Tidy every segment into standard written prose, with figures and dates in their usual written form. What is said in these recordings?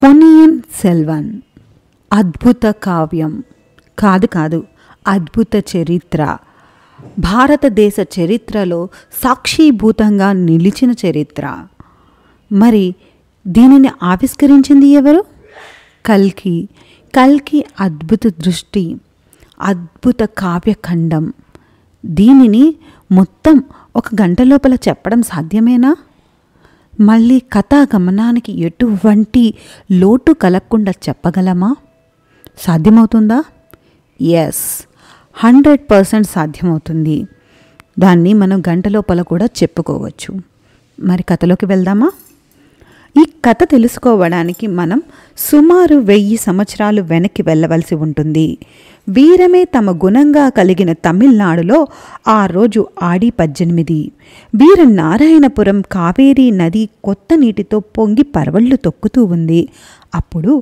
పొన్నియిన్ సెల్వన్ అద్భుత కావ్యం కాదు, అద్భుత చరిత్ర. భారతదేశ చరిత్రలో సాక్షీభూతంగా నిలిచిన చరిత్ర. మరి దీనిని ఆవిష్కరించింది ఎవరు? కల్కి అద్భుత దృష్టి, అద్భుత కావ్యఖండం. దీనిని మొత్తం 1 గంట లోపల చెప్పడం సాధ్యమేనా? మళ్ళీ కథా గమనానికి ఎటువంటి లోటు కలగకుండా చెప్పగలమా? సాధ్యమవుతుందా? ఎస్, 100% సాధ్యమవుతుంది. దాన్ని మనం గంట లోపల కూడా చెప్పుకోవచ్చు. మరి కథలోకి వెళ్దామా? ఈ కథ తెలుసుకోవడానికి మనం సుమారు 1000 సంవత్సరాలు వెనక్కి వెళ్ళవలసి ఉంటుంది. వీరమే తమ గుణంగా కలిగిన తమిళనాడులో ఆ రోజు ఆడి 18. వీరనారాయణపురం కావేరీ నది కొత్త నీటితో పొంగి పరవళ్ళు తొక్కుతూ ఉంది. అప్పుడు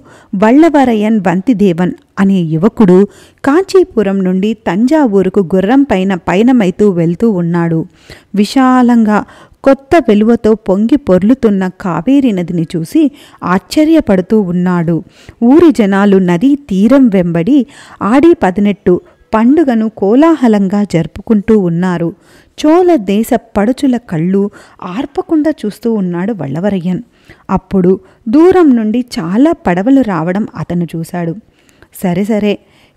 వల్లవరయన్ వంతిదేవన్ అనే యువకుడు కాంచీపురం నుండి తంజావూరుకు గుర్రం పైన పయనమైతూ వెళ్తూ ఉన్నాడు. విశాలంగా కొత్త వెలువతో పొంగి పొర్లుతున్న కావేరీ నదిని చూసి ఆశ్చర్యపడుతూ ఉన్నాడు. ఊరి జనాలు నదీ తీరం వెంబడి ఆడి 18 పండుగను కోలాహలంగా జరుపుకుంటూ ఉన్నారు. చోళ దేశ పడుచుల కళ్ళు ఆర్పకుండా చూస్తూ ఉన్నాడు వల్లవరయ్యన్. అప్పుడు దూరం నుండి చాలా పడవలు రావడం అతను చూశాడు. సరే,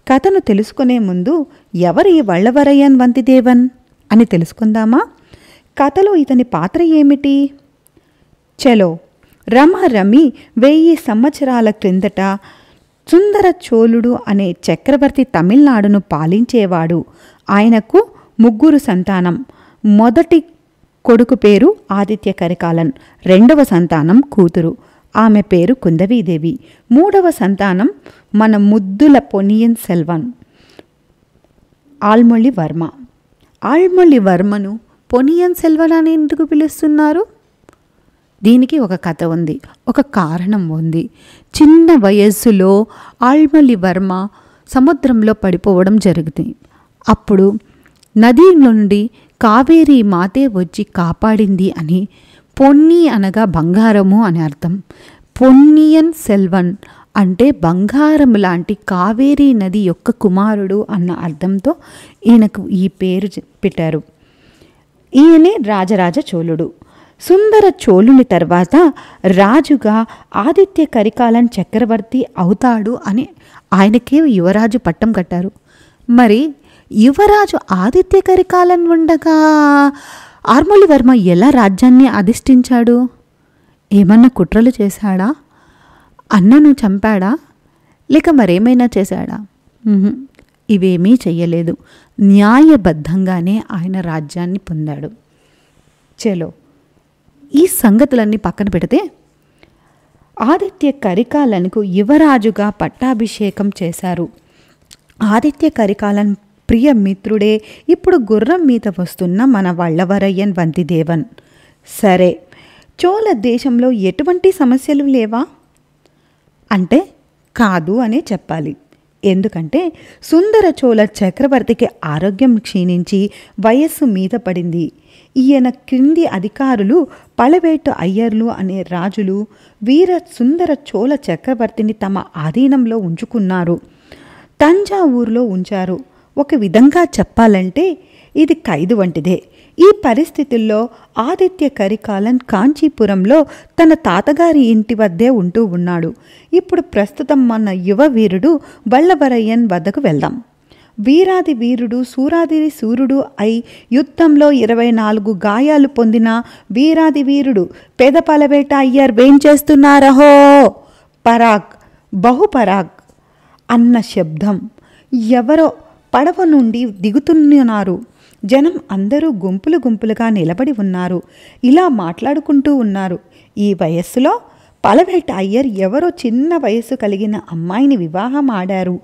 కథను తెలుసుకునే ముందు ఎవరు ఈ వల్లవరయ్యన్ వంతిదేవన్ అని తెలుసుకుందామా? కథలో ఇతని పాత్ర ఏమిటి? చలో, రమారమి 1000 సంవత్సరాల క్రిందట సుందర చోళుడు అనే చక్రవర్తి తమిళనాడును పాలించేవాడు. ఆయనకు 3 సంతానం. మొదటి కొడుకు పేరు ఆదిత్య కరికాలన్, 2వ సంతానం కూతురు, ఆమె పేరు కుందవీదేవి, 3వ సంతానం మన ముద్దుల పొన్నియిన్ సెల్వన్ ఆల్మొళివర్మ. ఆల్మొళివర్మను పొన్నియిన్ సెల్వన్ అని ఎందుకు పిలుస్తున్నారు? దీనికి ఒక కథ ఉంది, ఒక కారణం ఉంది. చిన్న వయస్సులో ఆల్మొళివర్మ సముద్రంలో పడిపోవడం జరిగింది. అప్పుడు నది నుండి కావేరీ మాతే వచ్చి కాపాడింది అని, పొన్ని అనగా బంగారము అని అర్థం. పొన్నియిన్ సెల్వన్ అంటే బంగారం లాంటి కావేరీ నది యొక్క కుమారుడు అన్న అర్థంతో ఈయనకు ఈ పేరు పెట్టారు. ఈయనే రాజరాజ చోళుడు. సుందర చోళుని తర్వాత రాజుగా ఆదిత్య కరికాలన్ చక్రవర్తి అవుతాడు అని ఆయనకే యువరాజు పట్టం కట్టారు. మరి యువరాజు ఆదిత్య కరికాలన్ ఉండగా ఆల్మొళివర్మ ఎలా రాజ్యాన్ని అధిష్ఠించాడు? ఏమన్నా కుట్రలు చేశాడా? అన్నను చంపాడా? లేక మరేమైనా చేశాడా? ఇవేమీ చెయ్యలేదు. న్యాయబద్ధంగానే ఆయన రాజ్యాన్ని పొందాడు. చలో, ఈ సంగతులన్నీ పక్కన పెడితే ఆదిత్య కరికాలన్కు యువరాజుగా పట్టాభిషేకం చేశారు. ఆదిత్య కరికాలన్ ప్రియ మిత్రుడే ఇప్పుడు గుర్రం మీద వస్తున్న మన వల్లవరయ్యన్ వంతిదేవన్. సరే, చోళ దేశంలో ఎటువంటి సమస్యలు లేవా అంటే కాదు అనే చెప్పాలి. ఎందుకంటే సుందర చోళ చక్రవర్తికి ఆరోగ్యం క్షీణించి వయస్సు మీద పడింది. ఈయన క్రింది అధికారులు పళవేటు అయ్యర్లు అనే రాజులు వీర సుందర చోళ చక్రవర్తిని తమ ఆధీనంలో ఉంచుకున్నారు. తంజావూరులో ఉంచారు. ఒక విధంగా చెప్పాలంటే ఇది ఖైదు వంటిదే. ఈ పరిస్థితుల్లో ఆదిత్య కరికాలన్ కాంచీపురంలో తన తాతగారి ఇంటి వద్దే ఉంటూ ఉన్నాడు. ఇప్పుడు ప్రస్తుతం మన యువ వీరుడు వల్లవరయ్యన్ వద్దకు వెళ్దాం. వీరాది వీరుడు సూరాది సూర్యుడు అయి యుద్ధంలో 24 గాయాలు పొందిన వీరాది వీరుడు పెదపలవేట అయ్యర్ వేంచేస్తున్నారహో పరాగ్ బహుపరాగ్ అన్న శబ్దం. ఎవరో పడవ నుండి దిగుతున్నారు. జనం అందరూ గుంపులుగా నిలబడి ఉన్నారు. ఇలా మాట్లాడుకుంటూ ఉన్నారు. ఈ వయస్సులో పలవేట అయ్యర్ ఎవరో చిన్న వయస్సు కలిగిన అమ్మాయిని వివాహం ఆడారు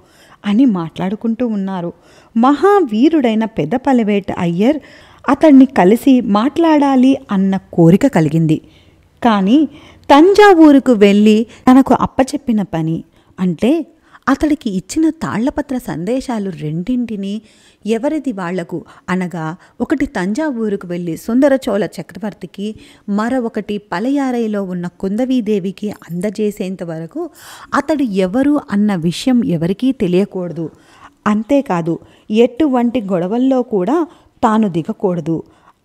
అని మాట్లాడుకుంటూ ఉన్నారు. మహావీరుడైన పెద్ద పలవేట అయ్యర్ అతన్ని కలిసి మాట్లాడాలి అన్న కోరిక కలిగింది. కానీ తంజావూరుకు వెళ్ళి తనకు అప్పచెప్పిన పని అంటే అతడికి ఇచ్చిన తాళ్లపత్ర సందేశాలు రెండింటినీ ఎవరిది వాళ్లకు అనగా ఒకటి తంజావూరుకు వెళ్ళి సుందరచోళ చక్రవర్తికి, మరొకటి పలయారైలో ఉన్న కుందవీదేవికి అందజేసేంత వరకు అతడు ఎవరు అన్న విషయం ఎవరికీ తెలియకూడదు. అంతేకాదు ఎటువంటి గొడవల్లో కూడా తాను దిగకూడదు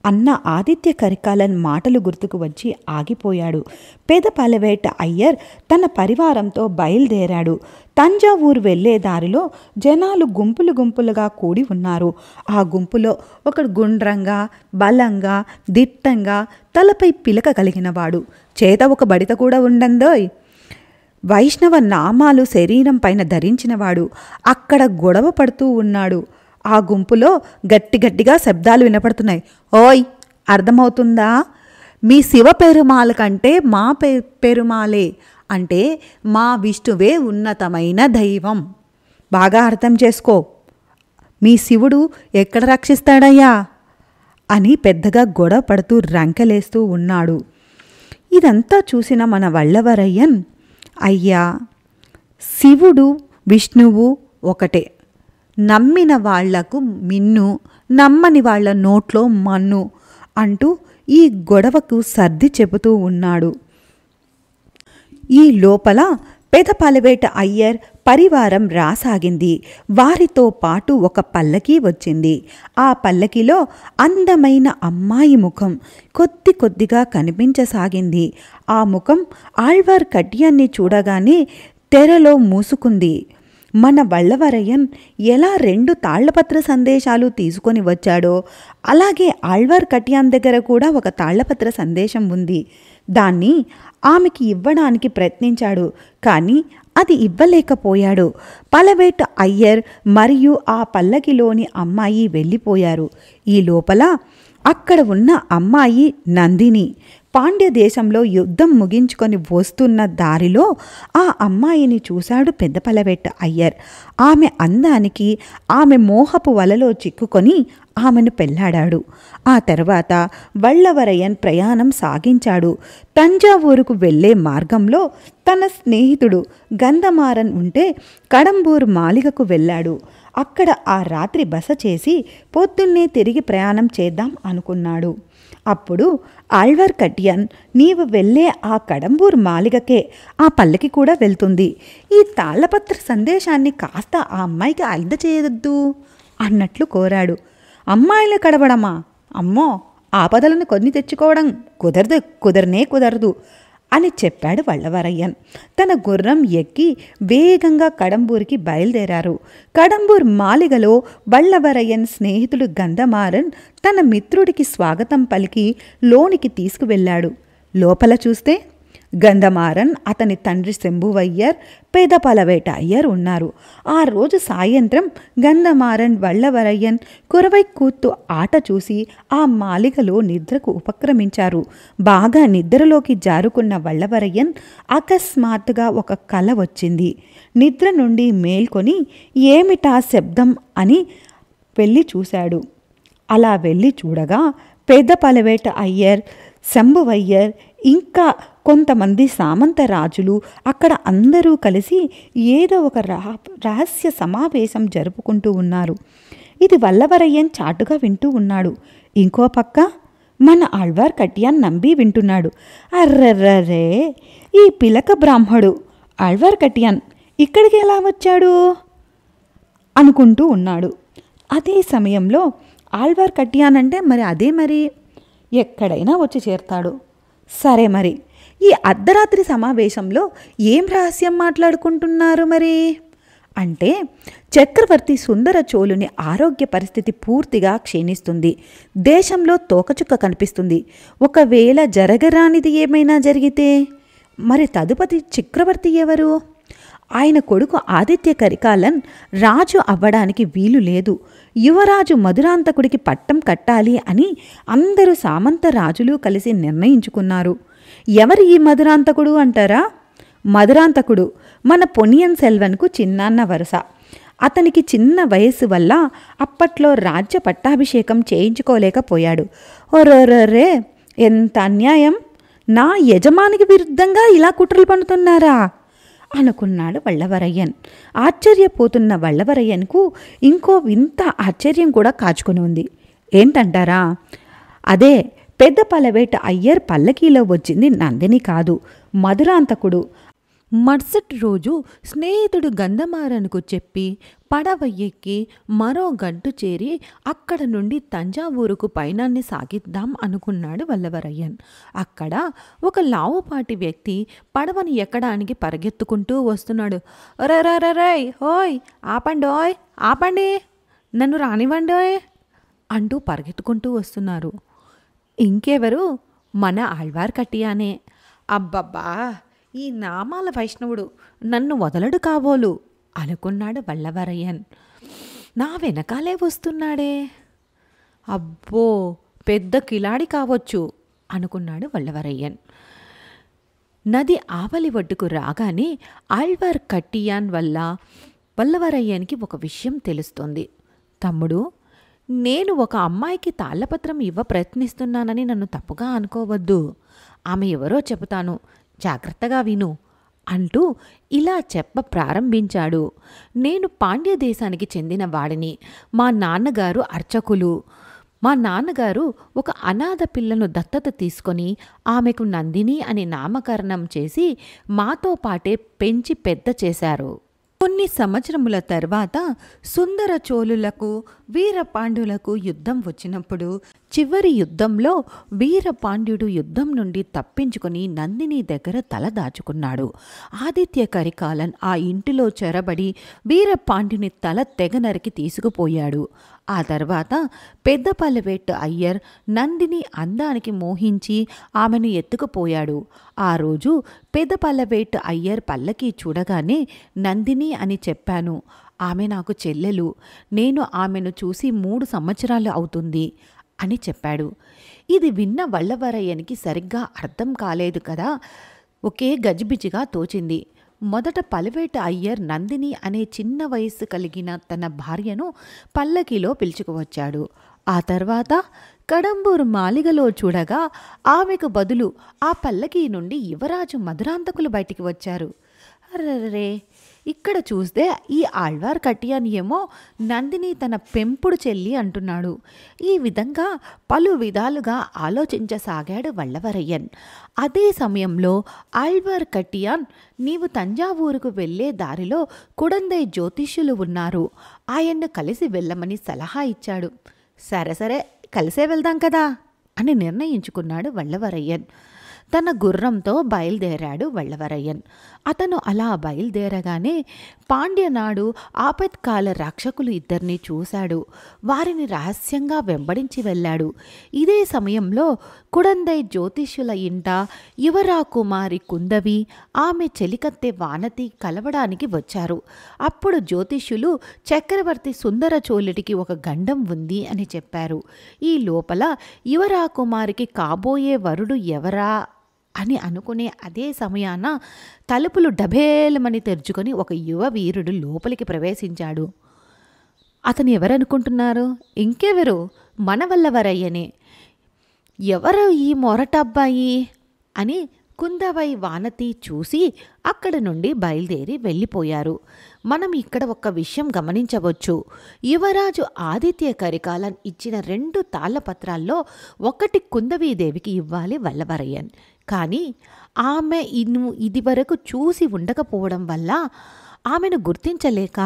అన్న ఆదిత్య కరికాలన్ మాటలు గుర్తుకు వచ్చి ఆగిపోయాడు. పెదపలవేట అయ్యర్ తన పరివారంతో బయలుదేరాడు. తంజావూరు వెళ్లే దారిలో జనాలు గుంపులు గుంపులుగా కూడి ఉన్నారు. ఆ గుంపులో ఒకడు గుండ్రంగా, బలంగా, దిట్టంగా, తలపై పిలక కలిగినవాడు. చేత ఒక బడిత కూడా ఉండందోయ్. వైష్ణవ నామాలు శరీరం పైన ధరించినవాడు అక్కడ గొడవ పడుతూ ఉన్నాడు. ఆ గుంపులో గట్టిగా శబ్దాలు వినపడుతున్నాయి. ఓయ్, అర్థమవుతుందా? మీ శివ పెరుమాళ కంటే మా పెరుమాళే అంటే మా విష్ణువే ఉన్నతమైన దైవం. బాగా అర్థం చేసుకో. మీ శివుడు ఎక్కడ రక్షిస్తాడయ్యా అని పెద్దగా గొడవ పడుతూ రంకెలేస్తూ ఉన్నాడు. ఇదంతా చూసిన మన వల్లవరయ్యన్, అయ్యా, శివుడు విష్ణువు ఒకటే. నమ్మిన వాళ్లకు మిన్ను, నమ్మని వాళ్ల నోట్లో మన్ను అంటూ ఈ గొడవకు సర్ది చెబుతూ ఉన్నాడు. ఈ లోపల పెదపలవేట అయ్యర్ పరివారం రాసాగింది. వారితో పాటు ఒక పల్లకీ వచ్చింది. ఆ పల్లకిలో అందమైన అమ్మాయి ముఖం కొద్దిగా కనిపించసాగింది. ఆ ముఖం ఆళ్వార్ కట్యాన్ని చూడగానే తెరలో మూసుకుంది. మన వల్లవరయ్యన్ ఎలా 2 తాళ్లపత్ర సందేశాలు తీసుకొని వచ్చాడో అలాగే ఆళ్వార్ కట్యాన్ దగ్గర కూడా ఒక తాళ్లపత్ర సందేశం ఉంది. దాన్ని ఆమెకి ఇవ్వడానికి ప్రయత్నించాడు, కానీ అది ఇవ్వలేకపోయాడు. పలవేట అయ్యర్ మరియు ఆ పల్లకిలోని అమ్మాయి వెళ్ళిపోయారు. ఈ లోపల అక్కడ ఉన్న అమ్మాయి నందిని పాండ్య దేశంలో యుద్ధం ముగించుకొని వస్తున్న దారిలో ఆ అమ్మాయిని చూశాడు పెద్దపలవేట అయ్యర్. ఆమె అందానికి, ఆమె మోహపు వలలో చిక్కుకొని ఆమెను పెళ్లాడాడు. ఆ తర్వాత వల్లవరయ్యన్ ప్రయాణం సాగించాడు. తంజావూరుకు వెళ్లే మార్గంలో తన స్నేహితుడు గంధమారన్ ఉంటే కడంబూరు మాలిగకు వెళ్ళాడు. అక్కడ ఆ రాత్రి బస చేసి పొద్దున్నే తిరిగి ప్రయాణం చేద్దాం అనుకున్నాడు. అప్పుడు ఆళ్వార్ కట్యాన్, నీవు వెళ్ళే ఆ కడంబూరు మాలిగకే ఆ పల్లకి కూడా వెళ్తుంది. ఈ తాళ్లపత్ర సందేశాన్ని కాస్త ఆ అమ్మాయికి అందచేయొద్దు అన్నట్లు కోరాడు. అమ్మాయిలు కడవడమా? అమ్మో, ఆపదలను కొన్ని తెచ్చుకోవడం కుదరదు అని చెప్పాడు వల్లవరయ్యన్. తన గుర్రం ఎక్కి వేగంగా కడంబూరికి బయలుదేరారు. కడంబూర్ మాలిగలో వల్లవరయ్యన్ స్నేహితుడు గంధమారన్ తన మిత్రుడికి స్వాగతం పలికి లోనికి తీసుకువెళ్ళాడు. లోపల చూస్తే గంధమారన్, అతని తండ్రి శంభువయ్యర్, పెదపలవేట అయ్యర్ ఉన్నారు. ఆ రోజు సాయంత్రం గంధమారన్ వల్లవరయ్యన్ కురవై కూత్తు ఆట చూసి ఆ మాలిగలో నిద్రకు ఉపక్రమించారు. బాగా నిద్రలోకి జారుకున్న వల్లవరయ్యన్ అకస్మాత్తుగా ఒక కల వచ్చింది. నిద్ర నుండి మేల్కొని ఏమిటా శబ్దం అని వెళ్ళి చూశాడు. అలా వెళ్ళి చూడగా పెదపలవేట అయ్యర్, శంభువయ్యర్ ఇంకా కొంతమంది సామంత రాజులు అక్కడ అందరూ కలిసి ఏదో ఒక రహస్య సమావేశం జరుపుకుంటూ ఉన్నారు. ఇది వల్లవరయ్యన్ చాటుగా వింటూ ఉన్నాడు. ఇంకో పక్క మన ఆళ్వార్ కట్యాన్ నంబి వింటున్నాడు. అర్రర్రరే, ఈ పిలక బ్రాహ్మడు ఆళ్వార్ కట్యాన్ ఇక్కడికి ఎలా వచ్చాడు అనుకుంటూ ఉన్నాడు. అదే సమయంలో ఆళ్వార్ కట్యాన్ అంటే మరి ఎక్కడైనా వచ్చి చేరతాడు. సరే, మరి ఈ అర్ధరాత్రి సమావేశంలో ఏం రహస్యం మాట్లాడుకుంటున్నారు మరి అంటే, చక్రవర్తి సుందర చోళుని ఆరోగ్య పరిస్థితి పూర్తిగా క్షీణిస్తుంది. దేశంలో తోకచుక్క కనిపిస్తుంది. ఒకవేళ జరగరానిది ఏమైనా జరిగితే మరి తదుపరి చక్రవర్తి ఎవరు? ఆయన కొడుకు ఆదిత్య కరికాలన్ రాజు అవ్వడానికి వీలు లేదు. యువరాజు మధురాంతకుడికి పట్టం కట్టాలి అని అందరూ సామంత రాజులు కలిసి నిర్ణయించుకున్నారు. ఎవరు ఈ మధురాంతకుడు అంటారా? మధురాంతకుడు మన పొన్నియిన్ సెల్వన్కు చిన్నాన్న వరుస. అతనికి చిన్న వయస్సు వల్ల అప్పట్లో రాజ్య పట్టాభిషేకం చేయించుకోలేకపోయాడు. ఓరోరే, ఎంత అన్యాయం! నా యజమానికి విరుద్ధంగా ఇలా కుట్రలు పన్నుతున్నారా అనుకున్నాడు వల్లవరయ్యన్. ఆశ్చర్యపోతున్న వల్లవరయ్యన్కు ఇంకో వింత ఆశ్చర్యం కూడా కాచుకొని ఉంది. ఏంటంటారా? అదే పెద్ద పలవేట అయ్యర్ పల్లకీలో వచ్చింది నందిని కాదు, మధురాంతకుడు. మరుసటి రోజు స్నేహితుడు గంధమారనుకు చెప్పి పడవ ఎక్కి మరో గట్టు చేరి అక్కడ నుండి తంజావూరుకు పయనాన్ని సాగిద్దాం అనుకున్నాడు వల్లవరయ్యన్. అక్కడ ఒక లావుపాటి వ్యక్తి పడవని ఎక్కడానికి పరిగెత్తుకుంటూ వస్తున్నాడు. రై హోయ్, ఆపండోయ్, ఆపండి, నన్ను రానివ్వండోయ్ అంటూ పరిగెత్తుకుంటూ వస్తున్నారు. ఇంకెవరు? మన ఆళ్వార్ కట్టియానే. అబ్బబ్బా, ఈ నామాల వైష్ణవుడు నన్ను వదలడు కాబోలు అనుకున్నాడు వల్లవరయ్యన్. నా వెనకాలే వస్తున్నాడే, అబ్బో పెద్ద కిలాడి కావచ్చు అనుకున్నాడు వల్లవరయ్యన్. నది ఆవలి ఒడ్డుకు రాగానే ఆళ్వార్ కట్టియాన్ వల్ల వల్లవరయ్యన్కి ఒక విషయం తెలుస్తుంది. తమ్ముడు, నేను ఒక అమ్మాయికి తాళ్లపత్రం ప్రయత్నిస్తున్నానని నన్ను తప్పుగా అనుకోవద్దు. ఆమె ఎవరో చెబుతాను, జాగ్రత్తగా విను అంటూ ఇలా చెప్ప ప్రారంభించాడు. నేను పాండ్య దేశానికి చెందిన వాడిని. మా నాన్నగారు అర్చకులు. మా నాన్నగారు ఒక అనాథ పిల్లను దత్తత తీసుకొని ఆమెకు నందిని అని నామకరణం చేసి మాతో పాటే పెంచి పెద్ద చేశారు. కొన్ని సంవత్సరముల తర్వాత సుందర చోళులకు వీరపాండ్యులకు యుద్ధం వచ్చినప్పుడు చివరి యుద్ధంలో వీరపాండ్యుడు యుద్ధం నుండి తప్పించుకొని నందిని దగ్గర తల దాచుకున్నాడు. ఆదిత్య కరికాలన్ ఆ ఇంటిలో చొరబడి వీరపాండ్యుని తల తెగ నరికి తీసుకుపోయాడు. ఆ తర్వాత పెద్ద పల్లెవేట్టు అయ్యర్ నందిని అందానికి మోహించి ఆమెను ఎత్తుకుపోయాడు. ఆ రోజు పెద్ద పల్లెవేట్టు అయ్యర్ పల్లకి చూడగానే నందిని అని చెప్పాను. ఆమె నాకు చెల్లెలు. నేను ఆమెను చూసి 3 సంవత్సరాలు అవుతుంది అని చెప్పాడు. ఇది విన్న వల్లవరయ్యనికి సరిగ్గా అర్థం కాలేదు కదా, ఒకే గజిబిజిగా తోచింది. మొదట పలవేట అయ్యర్ నందిని అనే చిన్న వయస్సు కలిగిన తన భార్యను పల్లకిలో పిలుచుకువచ్చాడు. ఆ తర్వాత కడంబూరు మాలిగలో చూడగా ఆమెకు బదులు ఆ పల్లకి నుండి యువరాజు మధురాంతకులు బయటికి వచ్చారు. అర్రరే, ఇక్కడ చూస్తే ఈ ఆళ్వార్ కట్టియాన్ ఏమో నందిని తన పెంపుడు చెల్లి అంటున్నాడు. ఈ విధంగా పలు విధాలుగా ఆలోచించసాగాడు వల్లవరయ్యన్. అదే సమయంలో ఆళ్వార్ కట్టియాన్, నీవు తంజావూరుకు వెళ్లే దారిలో కుడందై జ్యోతిష్యులు ఉన్నారు, ఆయన్ను కలిసి వెళ్ళమని సలహా ఇచ్చాడు. సరే కలిసే వెళ్దాం కదా అని నిర్ణయించుకున్నాడు వల్లవరయ్యన్. తన గుర్రంతో బయలుదేరాడు వల్లవరయ్యన్. అతను అలా బయలుదేరగానే పాండ్యనాడు ఆపత్కాల రక్షకులు ఇద్దరిని చూశాడు. వారిని రహస్యంగా వెంబడించి వెళ్ళాడు. ఇదే సమయంలో కుడందై జ్యోతిష్యుల ఇంట యువరా కుమారి కుందవి, ఆమె చెలికత్తె వానతి కలవడానికి వచ్చారు. అప్పుడు జ్యోతిష్యులు చక్రవర్తి సుందర చోళుడికి ఒక గండం ఉంది అని చెప్పారు. ఈ లోపల యువరా కుమారికి కాబోయే వరుడు ఎవరా అని అనుకునే అదే సమయాన తలుపులు డబేలమని తెరుచుకొని ఒక యువ వీరుడు లోపలికి ప్రవేశించాడు. అతను ఎవరనుకుంటున్నారు? ఇంకెవరు, మన వల్లవరయ్యనే. ఎవరు ఈ మొరటబ్బాయి అని కుందవై వానతి చూసి అక్కడి నుండి బయలుదేరి వెళ్ళిపోయారు. మనం ఇక్కడ ఒక విషయం గమనించవచ్చు. యువరాజు ఆదిత్య కరికాలన్ ఇచ్చిన 2 తాళ్లపత్రాల్లో ఒకటి కుందవీదేవికి ఇవ్వాలి వల్లవరయ్యన్. కానీ ఆమె ఇదివరకు చూసి ఉండకపోవడం వల్ల ఆమెను గుర్తించలేక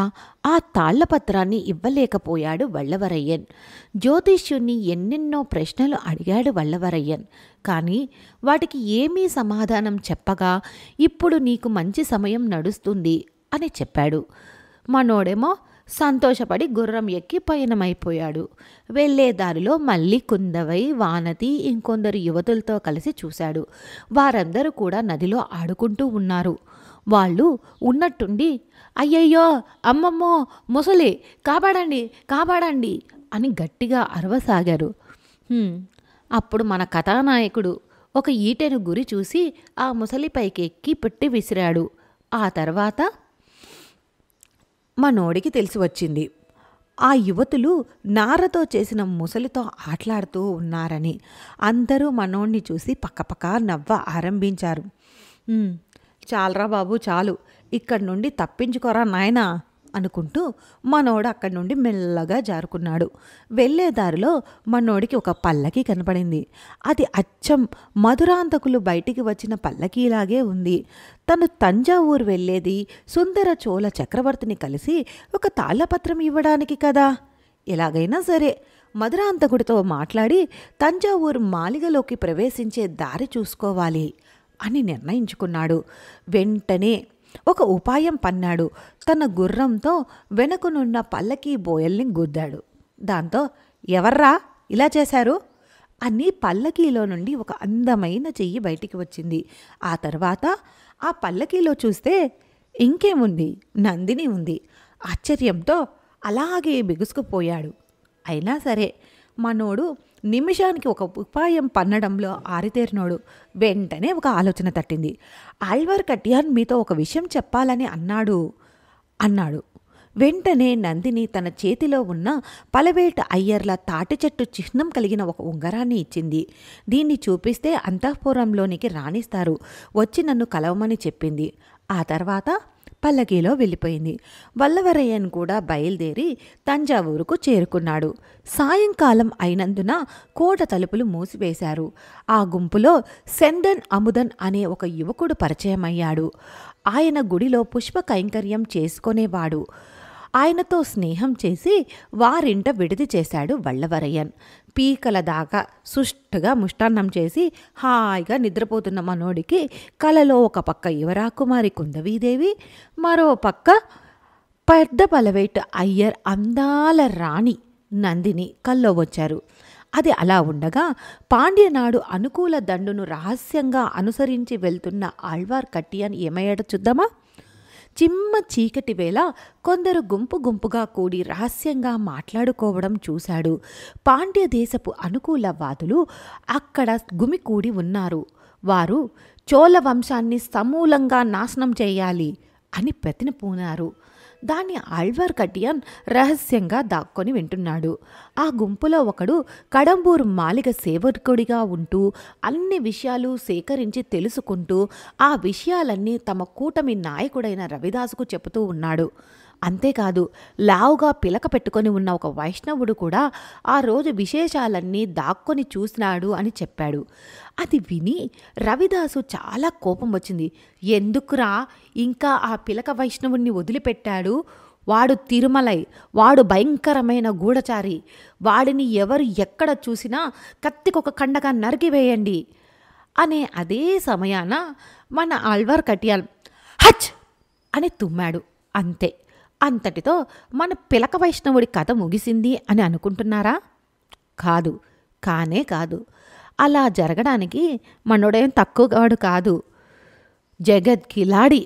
ఆ తాళ్లపత్రాన్ని ఇవ్వలేకపోయాడు వల్లవరయ్యన్. జ్యోతిష్యుణ్ణి ఎన్నెన్నో ప్రశ్నలు అడిగాడు వల్లవరయ్యన్. కానీ వాటికి ఏమీ సమాధానం చెప్పగా, ఇప్పుడు నీకు మంచి సమయం నడుస్తుంది అని చెప్పాడు. మనోడేమో సంతోషపడి గుర్రం ఎక్కి పయనమైపోయాడు. వెళ్లే దారిలో మళ్ళీ కుందవై వానతి ఇంకొందరు యువతులతో కలిసి చూశాడు. వారందరూ కూడా నదిలో ఆడుకుంటూ ఉన్నారు. వాళ్ళు ఉన్నట్టుండి, అయ్యయ్యో, అమ్మమ్మో, ముసలి, కాపాడండి కాపాడండి అని గట్టిగా అరవసాగారు. అప్పుడు మన కథానాయకుడు ఒక ఈటెను గురి చూసి ఆ ముసలిపైకి ఎక్కి పెట్టి విసిరాడు. ఆ తర్వాత మనోడికి తెలిసి వచ్చింది, ఆ యువతులు నారతో చేసిన ముసలితో ఆటలాడుతూ ఉన్నారని. అందరూ మనోడిని చూసి పక్కపక్క నవ్వ ఆరంభించారు. చాలరా బాబు చాలు, ఇక్కడి నుండి తప్పించుకోరా నాయనా అనుకుంటూ మనోడు అక్కడి నుండి మెల్లగా జారుకున్నాడు. వెళ్ళే దారిలో మనోడికి ఒక పల్లకి కనపడింది. అది అచ్చం మధురాంతకులు బయటికి వచ్చిన పల్లకీలాగే ఉంది. తను తంజావూరు వెళ్ళేది సుందర చోళ చక్రవర్తిని కలిసి ఒక తాళపత్రం ఇవ్వడానికి కదా. ఎలాగైనా సరే మధురాంతకుడితో మాట్లాడి తంజావూరు మాలిగలోకి ప్రవేశించే దారి చూసుకోవాలి అని నిర్ణయించుకున్నాడు. వెంటనే ఒక ఉపాయం పన్నాడు. తన గుర్రంతో వెనుకనున్న పల్లకీ బోయల్ని గుద్దాడు. దాంతో ఎవర్రా ఇలా చేశారు అని పల్లకీలో నుండి ఒక అందమైన చెయ్యి బయటికి వచ్చింది. ఆ తర్వాత ఆ పల్లకీలో చూస్తే ఇంకేముంది, నందిని ఉంది. ఆశ్చర్యంతో అలాగే బిగుసుకుపోయాడు. అయినా సరే మనోడు నిమిషానికి ఒక ఉపాయం పన్నడంలో ఆరితేరినోడు. వెంటనే ఒక ఆలోచన తట్టింది. ఆళ్వార్ కట్యాన్ మీతో ఒక విషయం చెప్పాలని అన్నాడు. వెంటనే నందిని తన చేతిలో ఉన్న పలవేట అయ్యర్ల తాటి చెట్టు చిహ్నం కలిగిన ఒక ఉంగరాన్ని ఇచ్చింది. దీన్ని చూపిస్తే అంతఃపురంలోనికి రాణిస్తారు, వచ్చి నన్ను కలవమని చెప్పింది. ఆ తర్వాత పల్లకీలో వెళ్ళిపోయింది. వల్లవరయ్యన్ కూడా బయలుదేరి తంజావూరుకు చేరుకున్నాడు. సాయంకాలం అయినందున కోట తలుపులు మూసివేశారు. ఆ గుంపులో సెందన్ అముదన్ అనే ఒక యువకుడు పరిచయమయ్యాడు. ఆయన గుడిలో పుష్ప కైంకర్యం చేసుకునేవాడు. ఆయనతో స్నేహం చేసి వారింట విడిది చేశాడు వల్లవరయ్యన్. పీకల దాకా సుష్టుగా ముష్టాన్నం చేసి హాయిగా నిద్రపోతున్న మనోడికి కలలో ఒక పక్క యువరాకుమారి కుందవీదేవి, మరో పక్క పెద్ద పలవేట అయ్యర్ అందాల రాణి నందిని కల్లో వచ్చారు. అది అలా ఉండగా పాండ్యనాడు అనుకూల దండును రహస్యంగా అనుసరించి వెళ్తున్న ఆళ్వార్ కట్యాన్ ఏమయ్యాడో చూద్దామా. చిమ్మ చీకటి వేళ కొందరు గుంపు గుంపుగా కూడి రహస్యంగా మాట్లాడుకోవడం చూశాడు. పాండ్య దేశపు అనుకూలవాదులు అక్కడ గుమికూడి ఉన్నారు. వారు చోళ వంశాన్ని సమూలంగా నాశనం చేయాలి అని ప్రతిన పూనారు. దాన్ని ఆళ్వార్ కట్యాన్ రహస్యంగా దాక్కొని వింటున్నాడు. ఆ గుంపులో ఒకడు కడంబూరు మాలిగ సేవకుడిగా ఉంటూ అన్ని విషయాలు సేకరించి తెలుసుకుంటూ ఆ విషయాలన్నీ తమ కూటమి నాయకుడైన రవిదాసుకు చెబుతూ ఉన్నాడు. అంతేకాదు, లావుగా పిలక పెట్టుకొని ఉన్న ఒక వైష్ణవుడు కూడా ఆ రోజు విశేషాలన్నీ దాక్కొని చూసినాడు అని చెప్పాడు. అది విని రవిదాసు చాలా కోపం వచ్చింది. ఎందుకురా ఇంకా ఆ పిలక వైష్ణవుణ్ణి వదిలిపెట్టాడు? వాడు తిరుమలై, వాడు భయంకరమైన గూఢచారి. వాడిని ఎవరు ఎక్కడ చూసినా కత్తికొక కండగా నరికివేయండి అనే అదే సమయాన మన ఆళ్వార్ కట్యాన్ హచ్ అని తుమ్మాడు. అంతే. అంతటితో మన పిలక వైష్ణవుడి కథ ముగిసింది అని అనుకుంటున్నారా? కాదు, కానే కాదు. అలా జరగడానికి మనోడేం తక్కువగాడు కాదు. జగద్ కిలాడి.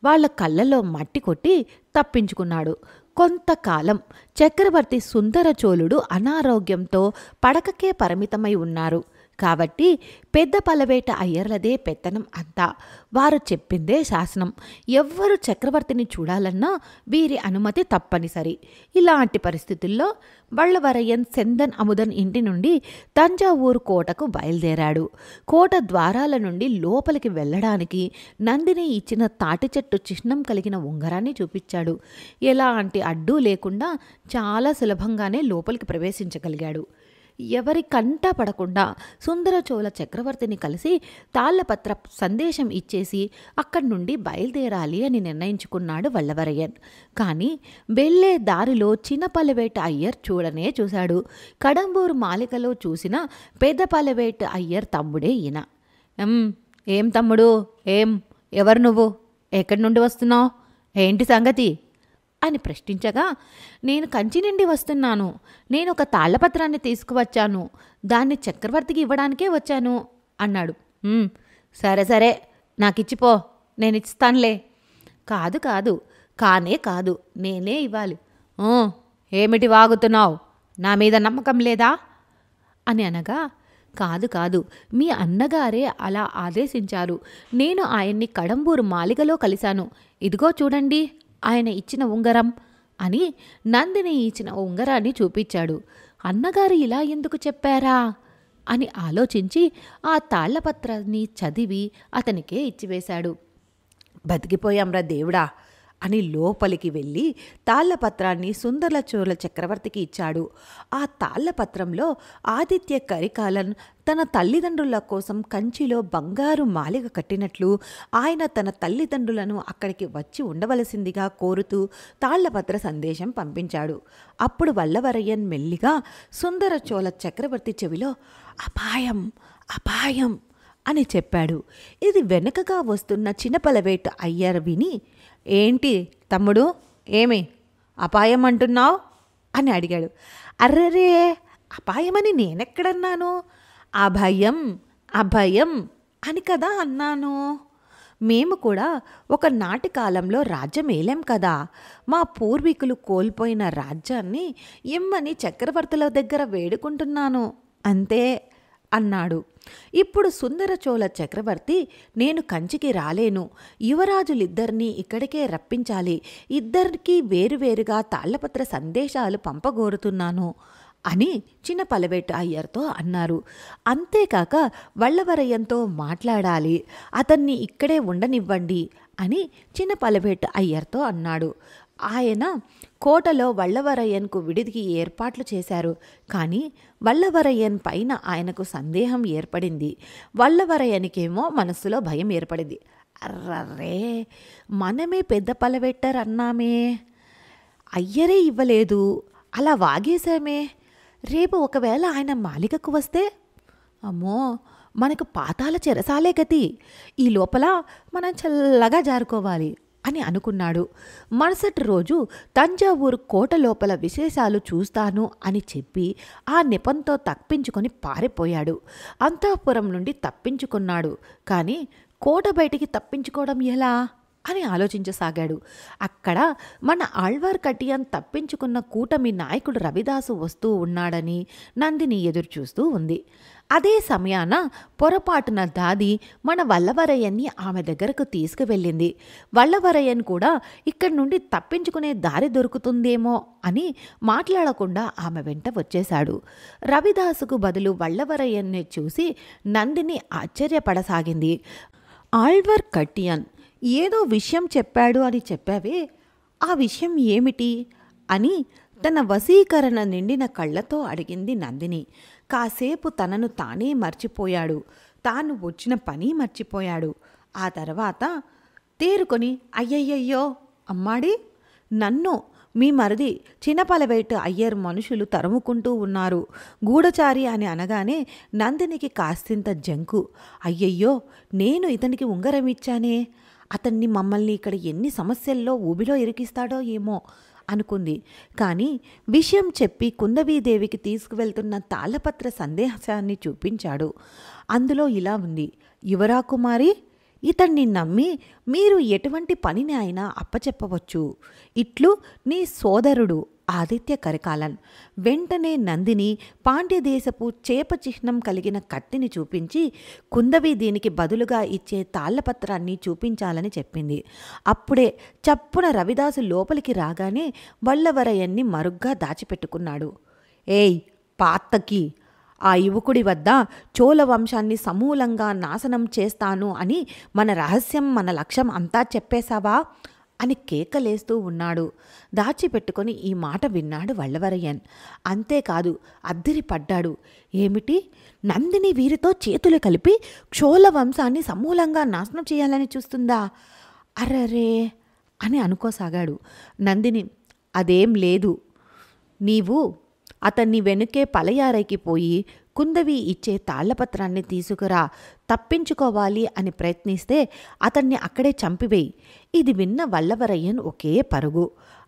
వాళ్ళ కళ్ళల్లో మట్టి కొట్టి తప్పించుకున్నాడు. కొంతకాలం చక్రవర్తి సుందర చోళుడు అనారోగ్యంతో పడకకే పరిమితమై ఉన్నారు. కాబట్టి పెద్ద పలవేట అయ్యర్లదే పెత్తనం అంతా. వారు చెప్పిందే శాసనం. ఎవ్వరు చక్రవర్తిని చూడాలన్నా వీరి అనుమతి తప్పనిసరి. ఇలాంటి పరిస్థితుల్లో వల్లవరయ్యన్ సెందన్ అముదన్ ఇంటి నుండి తంజావూరు కోటకు బయలుదేరాడు. కోట ద్వారాల నుండి లోపలికి వెళ్ళడానికి నందిని ఇచ్చిన తాటి చెట్టు చిహ్నం కలిగిన ఉంగరాన్ని చూపించాడు. ఎలాంటి అడ్డు లేకుండా చాలా సులభంగానే లోపలికి ప్రవేశించగలిగాడు. ఎవరి కంటా పడకుండా సుందరచోళ చక్రవర్తిని కలిసి తాళ్లపత్ర సందేశం ఇచ్చేసి అక్కడి నుండి బయలుదేరాలి అని నిర్ణయించుకున్నాడు వల్లవరయ్యన్. కానీ వెళ్ళే దారిలో చిన్నపల్లెవేట అయ్యర్ చూడనే చూశాడు. కడంబూరు మాలికలో చూసిన పెద్ద పల్లెవేట అయ్యర్ తమ్ముడే ఈయన. ఏం తమ్ముడు, ఎవరు నువ్వు? ఎక్కడి నుండి వస్తున్నావు? ఏంటి సంగతి అని ప్రశ్నించగా, నేను కంచి నుండి వస్తున్నాను. నేను ఒక తాళ్లపత్రాన్ని తీసుకువచ్చాను. దాన్ని చక్రవర్తికి ఇవ్వడానికే వచ్చాను అన్నాడు. సరే సరే, నాకిచ్చిపో, నేను ఇస్తానులే. కాదు కాదు, కానే కాదు, నేనే ఇవ్వాలి. ఏమిటి వాగుతున్నావు? నా మీద నమ్మకం లేదా అని అనగా, కాదు కాదు, మీ అన్నగారే అలా ఆదేశించారు. నేను ఆయన్ని కడంబూరు మాలిగలో కలిశాను. ఇదిగో చూడండి ఆయన ఇచ్చిన ఉంగరం అని నందిని ఇచ్చిన ఉంగరాన్ని చూపించాడు. అన్నగారు ఇలా ఎందుకు చెప్పారా అని ఆలోచించి ఆ తాళ్లపత్రాన్ని చదివి అతనికే ఇచ్చివేశాడు. బతికిపోయాంరా దేవుడా అని లోపలికి వెళ్ళి తాళ్లపత్రాన్ని సుందరచోళ చక్రవర్తికి ఇచ్చాడు. ఆ తాళ్లపత్రంలో ఆదిత్య కరికాలన్ తన తల్లిదండ్రుల కోసం కంచిలో బంగారు మాలిగ కట్టినట్లు, ఆయన తన తల్లిదండ్రులను అక్కడికి వచ్చి ఉండవలసిందిగా కోరుతూ తాళ్లపత్ర సందేశం పంపించాడు. అప్పుడు వల్లవరయ్యన్ మెల్లిగా సుందరచోళ చక్రవర్తి చెవిలో అపాయం అపాయం అని చెప్పాడు. ఇది వెనుకగా వస్తున్న చినపలవేటు అయ్యర్ విని, ఏంటి తమ్ముడు, ఏమి అపాయం అంటున్నావు అని అడిగాడు. అర్రరే, అపాయమని నేనెక్కడన్నాను? అభయం అభయం అని కదా అన్నాను. మేము కూడా ఒకనాటి కాలంలో రాజ్యం ఏలేం కదా. మా పూర్వీకులు కోల్పోయిన రాజ్యాన్ని ఇమ్మని చక్రవర్తుల దగ్గర వేడుకుంటున్నాను అంతే అన్నాడు. ఇప్పుడు సుందరచోళ చక్రవర్తి, నేను కంచికి రాలేను, యువరాజులిద్దరినీ ఇక్కడికే రప్పించాలి, ఇద్దరికీ వేరువేరుగా తాళ్లపత్ర సందేశాలు పంపగోరుతున్నాను అని చినపలవేటు అయ్యర్తో అన్నారు. అంతేకాక వల్లవరయ్యంతో మాట్లాడాలి, అతన్ని ఇక్కడే ఉండనివ్వండి అని చినపలవేటు అయ్యర్తో అన్నాడు. ఆయన కోటలో వల్లవరయ్యన్కు విడిదికి ఏర్పాట్లు చేశారు. కానీ వల్లవరయ్యన్ పైన ఆయనకు సందేహం ఏర్పడింది. వల్లవరయ్యనికేమో మనస్సులో భయం ఏర్పడింది. అర్రరే, మనమే పెద్ద పలవెట్టరన్నామే, అయ్యరే ఇవ్వలేదు, అలా వాగేశామే, రేపు ఒకవేళ ఆయన మాలిగకు వస్తే అమ్మో, మనకు పాతాల చెరసాలే గతి, ఈ లోపల మనం చల్లగా జారుకోవాలి అని అనుకున్నాడు. మరుసటి రోజు తంజావూరు కోట లోపల విశేషాలు చూస్తాను అని చెప్పి ఆ నెపంతో తప్పించుకొని పారిపోయాడు. అంతఃపురం నుండి తప్పించుకున్నాడు. కానీ కోట బయటికి తప్పించుకోవడం ఎలా అని ఆలోచించసాగాడు. అక్కడ మన ఆళ్వార్ కటియాన్ తప్పించుకున్న కూటమి నాయకుడు రవిదాసు వస్తూ ఉన్నాడని నందిని ఎదురుచూస్తూ ఉంది. అదే సమయాన పొరపాటున దాది మన వల్లవరయ్యన్ని ఆమె దగ్గరకు తీసుకువెళ్ళింది. వల్లవరయ్యన్ కూడా ఇక్కడి నుండి తప్పించుకునే దారి దొరుకుతుందేమో అని మాట్లాడకుండా ఆమె వెంట వచ్చేశాడు. రవిదాసుకు బదులు వల్లవరయ్యన్ని చూసి నందిని ఆశ్చర్యపడసాగింది. ఆళ్వార్ కటియాన్ ఏదో విషయం చెప్పాడు అని చెప్పావే, ఆ విషయం ఏమిటి అని తన వశీకరణ నిండిన కళ్ళతో అడిగింది నందిని. కాసేపు తనను తానే మర్చిపోయాడు, తాను వచ్చిన పని మర్చిపోయాడు. ఆ తర్వాత తేరుకొని, అయ్యయ్యయ్యో అమ్మాడి, నన్ను మీ మరిది చినపలవేటు అయ్యర్ మనుషులు తరుముకుంటూ ఉన్నారు, గూఢచారి అని అనగానే నందినికి కాస్తింత జంకు. అయ్యయ్యో, నేను ఇతనికి ఉంగరం ఇచ్చానే, అతన్ని మమ్మల్ని ఇక్కడ ఎన్ని సమస్యల్లో ఊబిలో ఇరికిస్తాడో ఏమో అనుకుంది. కానీ విషయం చెప్పి కుందవీదేవికి తీసుకువెళ్తున్న తాళపత్ర సందేశాన్ని చూపించాడు. అందులో ఇలా ఉంది: యువరాకుమారి, ఇతన్ని నమ్మి మీరు ఎటువంటి పనిని అయినా అప్పచెప్పవచ్చు. ఇట్లు నీ సోదరుడు ఆదిత్య కరికాలన్. వెంటనే నందిని పాండ్యదేశపు చేప చిహ్నం కలిగిన కత్తిని చూపించి కుందవి దీనికి బదులుగా ఇచ్చే తాళ్లపత్రాన్ని చూపించాలని చెప్పింది. అప్పుడే చప్పున రవిదాసు లోపలికి రాగానే వల్లవరయ్యన్ని మరుగ్గా దాచిపెట్టుకున్నాడు. ఏయ్ పాత్తకి, ఆ యువకుడి వద్ద చోళ వంశాన్ని సమూలంగా నాశనం చేస్తాను అని మన రహస్యం, మన లక్ష్యం అంతా చెప్పేశావా అని కేకలేస్తూ ఉన్నాడు. దాచిపెట్టుకొని ఈ మాట విన్నాడు వల్లవరయ్యన్. అంతేకాదు, అద్దిరిపడ్డాడు. ఏమిటి, నందిని వీరితో చేతులు కలిపి చోళ వంశాన్ని సమూలంగా నాశనం చేయాలని చూస్తుందా? అర్రరే అని అనుకోసాగాడు. నందిని, అదేం లేదు, నీవు అతన్ని వెనుకే పలయారైకి పోయి కుందవి ఇచ్చే తాళ్లపత్రాన్ని తీసుకురా, తప్పించుకోవాలి అని ప్రయత్నిస్తే అతన్ని అక్కడే చంపివేయి. ఇది విన్న వల్లవరయ్యన్ ఒకే పరుగు.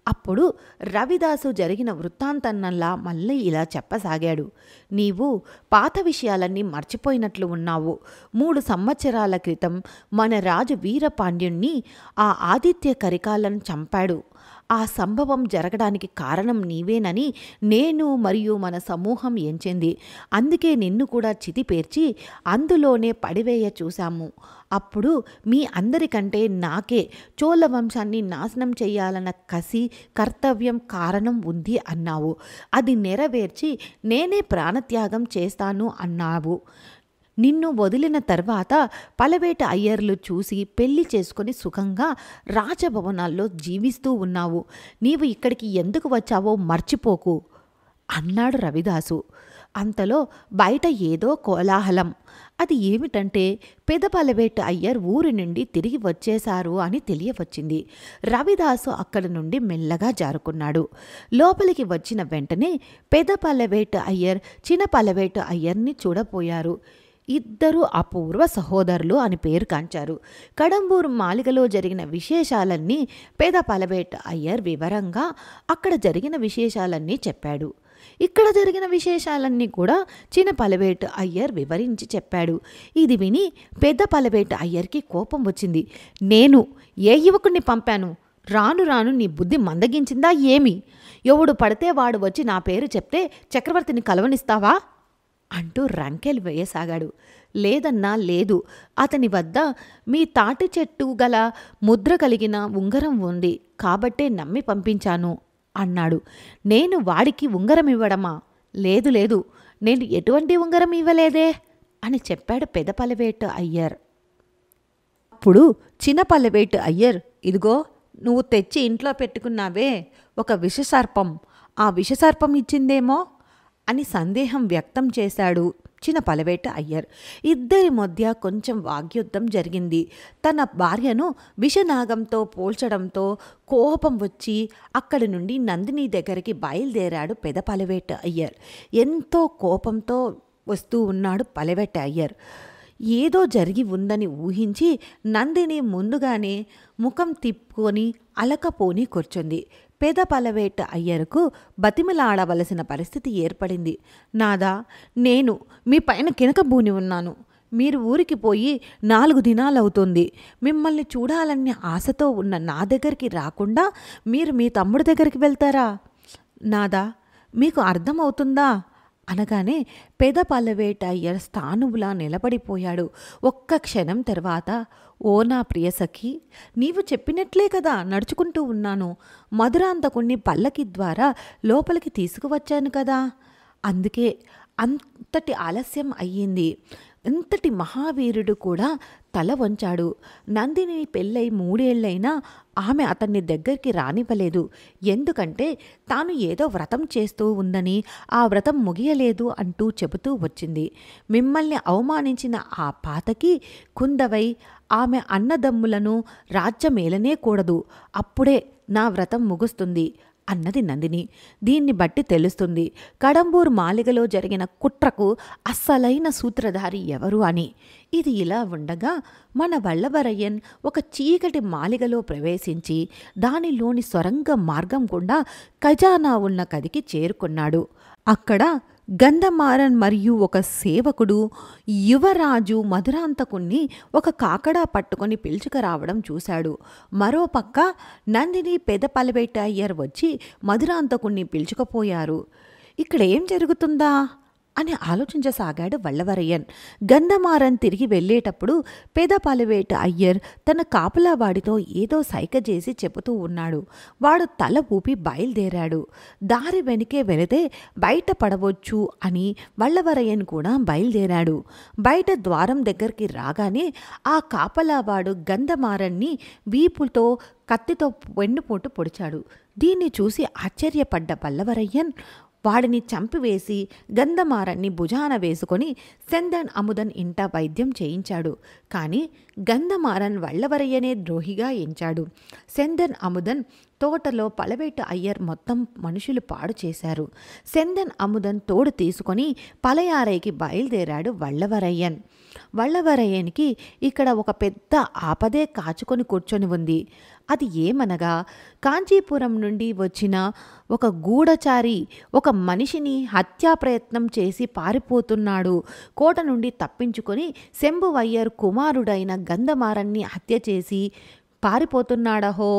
అప్పుడు రవిదాసు జరిగిన వృత్తాంతన్నల్లా మళ్ళీ ఇలా చెప్పసాగాడు. నీవు పాత విషయాలన్నీ మర్చిపోయినట్లు ఉన్నావు. 3 సంవత్సరాల క్రితం మన రాజు వీరపాండ్యుణ్ణి ఆ ఆదిత్య కరికాలన్ చంపాడు. ఆ సంభవం జరగడానికి కారణం నీవేనని నేను మరియు మన సమూహం ఎంచింది. అందుకే నిన్ను కూడా చితిపేర్చి అందులోనే పడివేయ చూశాము. అప్పుడు మీ అందరికంటే నాకే చోళ వంశాన్ని నాశనం చేయాలన్న కసి, కర్తవ్యం, కారణం ఉంది అన్నావు. అది నెరవేర్చి నేనే ప్రాణత్యాగం చేస్తాను అన్నావు. నిన్ను వదిలిన తర్వాత పలవేట అయ్యర్లు చూసి పెళ్లి చేసుకొని సుఖంగా రాజభవనాల్లో జీవిస్తూ ఉన్నావు. నీవు ఇక్కడికి ఎందుకు వచ్చావో మర్చిపోకు అన్నాడు రవిదాసు. అంతలో బయట ఏదో కోలాహలం. అది ఏమిటంటే పెదపలవేట అయ్యర్ ఊరి నుండి తిరిగి వచ్చేశారు అని తెలియవచ్చింది. రవిదాసు అక్కడి నుండి మెల్లగా జారుకున్నాడు. లోపలికి వచ్చిన వెంటనే పెదపలవేట అయ్యర్ చిన్నపలవేట అయ్యర్ని చూడపోయారు. ఇద్దరు అపూర్వ సహోదరులు అని పేరు కాంచారు. కడంబూరు మాలిగలో జరిగిన విశేషాలన్నీ పెదపలవేట అయ్యర్ వివరంగా అక్కడ జరిగిన విశేషాలన్నీ చెప్పాడు. ఇక్కడ జరిగిన విశేషాలన్నీ కూడా చిన్నపలవేట అయ్యర్ వివరించి చెప్పాడు. ఇది విని పెద్దపలవేట అయ్యర్కి కోపం వచ్చింది. నేను ఏ యువకుణ్ణి పంపాను? రాను రాను నీ బుద్ధి మందగించిందా ఏమి? ఎవడు పడితే వాడు వచ్చి నా పేరు చెప్తే చక్రవర్తిని కలవనిస్తావా అంటూ రంకెలు వేయసాగాడు. లేదన్నా లేదు, అతని వద్ద మీ తాటి చెట్టు గల ముద్ర కలిగిన ఉంగరం ఉంది కాబట్టే నమ్మి పంపించాను అన్నాడు. నేను వాడికి ఉంగరం ఇవ్వడమా? లేదు లేదు, నేను ఎటువంటి ఉంగరం ఇవ్వలేదే అని చెప్పాడు పెదపలవేట అయ్యర్. అప్పుడు చిన్నపలవేట అయ్యర్, ఇదిగో నువ్వు తెచ్చి ఇంట్లో పెట్టుకున్నావే ఒక విషసర్పం, ఆ విషసర్పం ఇచ్చిందేమో అని సందేహం వ్యక్తం చేశాడు చిన్నపలవేట అయ్యర్. ఇద్దరి మధ్య కొంచెం వాగ్యుద్ధం జరిగింది. తన భార్యను విషనాగంతో పోల్చడంతో కోపం వచ్చి అక్కడి నుండి నందిని దగ్గరికి బయలుదేరాడు పెదపలవేట అయ్యర్. ఎంతో కోపంతో వస్తూ ఉన్నాడు పలవేట అయ్యర్. ఏదో జరిగి ఉందని ఊహించి నందిని ముందుగానే ముఖం తిప్పుకొని అలకపోని కూర్చుంది. పెదపలవేట అయ్యర్కు బతిమలాడవలసిన పరిస్థితి ఏర్పడింది. నాదా, నేను మీ పైన కినకబూని ఉన్నాను. మీరు ఊరికి పోయి 4 దినాలవుతుంది. మిమ్మల్ని చూడాలనే ఆశతో ఉన్న నా దగ్గరికి రాకుండా మీరు మీ తమ్ముడి దగ్గరికి వెళ్తారా? నాదా, మీకు అర్థమవుతుందా అనగానే పెదపలవేట అయ్యర్ స్థానువులా నిలబడిపోయాడు. ఒక్క క్షణం తర్వాత, ఓ నా ప్రియసఖి, నీవు చెప్పినట్లే కదా నడుచుకుంటూ ఉన్నాను. మధురాంతకుణ్ణి పల్లకి ద్వారా లోపలికి తీసుకువచ్చాను కదా, అందుకే అంతటి ఆలస్యం అయ్యింది. ఇంతటి మహావీరుడు కూడా తల వంచాడు. నందిని పెళ్ళై 3 ఏళ్లైనా ఆమె అతన్ని దగ్గరికి రానివ్వలేదు. ఎందుకంటే తాను ఏదో వ్రతం చేస్తూ ఉందని, ఆ వ్రతం ముగియలేదు అంటూ చెబుతూ వచ్చింది. మిమ్మల్ని అవమానించిన ఆ పాతకి కుందవై ఆమె అన్నదమ్ములను రాజ్యమేలనే కూడదు, అప్పుడే నా వ్రతం ముగుస్తుంది అన్నది నందిని. దీన్ని బట్టి తెలుస్తుంది కడంబూరు మాలిగలో జరిగిన కుట్రకు అస్సలైన సూత్రధారి ఎవరు అని. ఇది ఇలా ఉండగా మన వల్లభరయ్యన్ ఒక చీకటి మాలిగలో ప్రవేశించి దానిలోని సొరంగ మార్గం గుండా ఖజానా ఉన్న గదికి చేరుకున్నాడు. అక్కడ గంధమారన్ మరియు ఒక సేవకుడు యువరాజు మధురాంతకుణ్ణి ఒక కాకడా పట్టుకొని పిలుచుకురావడం చూశాడు. మరోపక్క నందిని పెదపలవేట అయ్యర్ వచ్చి మధురాంతకుణ్ణి పిలుచుకుపోయారు. ఇక్కడ ఏం జరుగుతుందా అని ఆలోచించసాగాడు వల్లవరయ్యన్. గంధమారన్ తిరిగి వెళ్ళేటప్పుడు పెదపలవేట అయ్యర్ తన కాపలావాడితో ఏదో సైగ చేసి చెబుతూ ఉన్నాడు. వాడు తల ఊపి బయలుదేరాడు. దారి వెనుకే వెళితే బయట పడవచ్చు అని వల్లవరయ్యన్ కూడా బయలుదేరాడు. బయట ద్వారం దగ్గరికి రాగానే ఆ కాపలావాడు గంధమారన్ని వీపుతో కత్తితో వెన్నుపోటు పొడిచాడు. దీన్ని చూసి ఆశ్చర్యపడ్డ వల్లవరయ్యన్ వాడిని చంపివేసి గంధమారన్ని భుజాన వేసుకొని సెందన్ అముదన్ ఇంట వైద్యం చేయించాడు. కానీ గంధమారన్ వల్లవరయ్యనే ద్రోహిగా ఎంచాడు. సెందన్ అముదన్ తోటలో పలవేట అయ్యర్ మొత్తం మనుషులు పాడు చేశారు. సెందన్ అముదన్ తోడు తీసుకొని పలయారైకి బయలుదేరాడు వల్లవరయ్యన్. వల్లవరయ్యనికి ఇక్కడ ఒక పెద్ద ఆపదే కాచుకొని కూర్చొని ఉంది. అది ఏమనగా, కాంచీపురం నుండి వచ్చిన ఒక గూఢచారి ఒక మనిషిని హత్యా ప్రయత్నం చేసి పారిపోతున్నాడు. కోట నుండి తప్పించుకొని శంభువయ్యర్ కుమారుడైన గంధమారన్ని హత్య చేసి పారిపోతున్నాడహో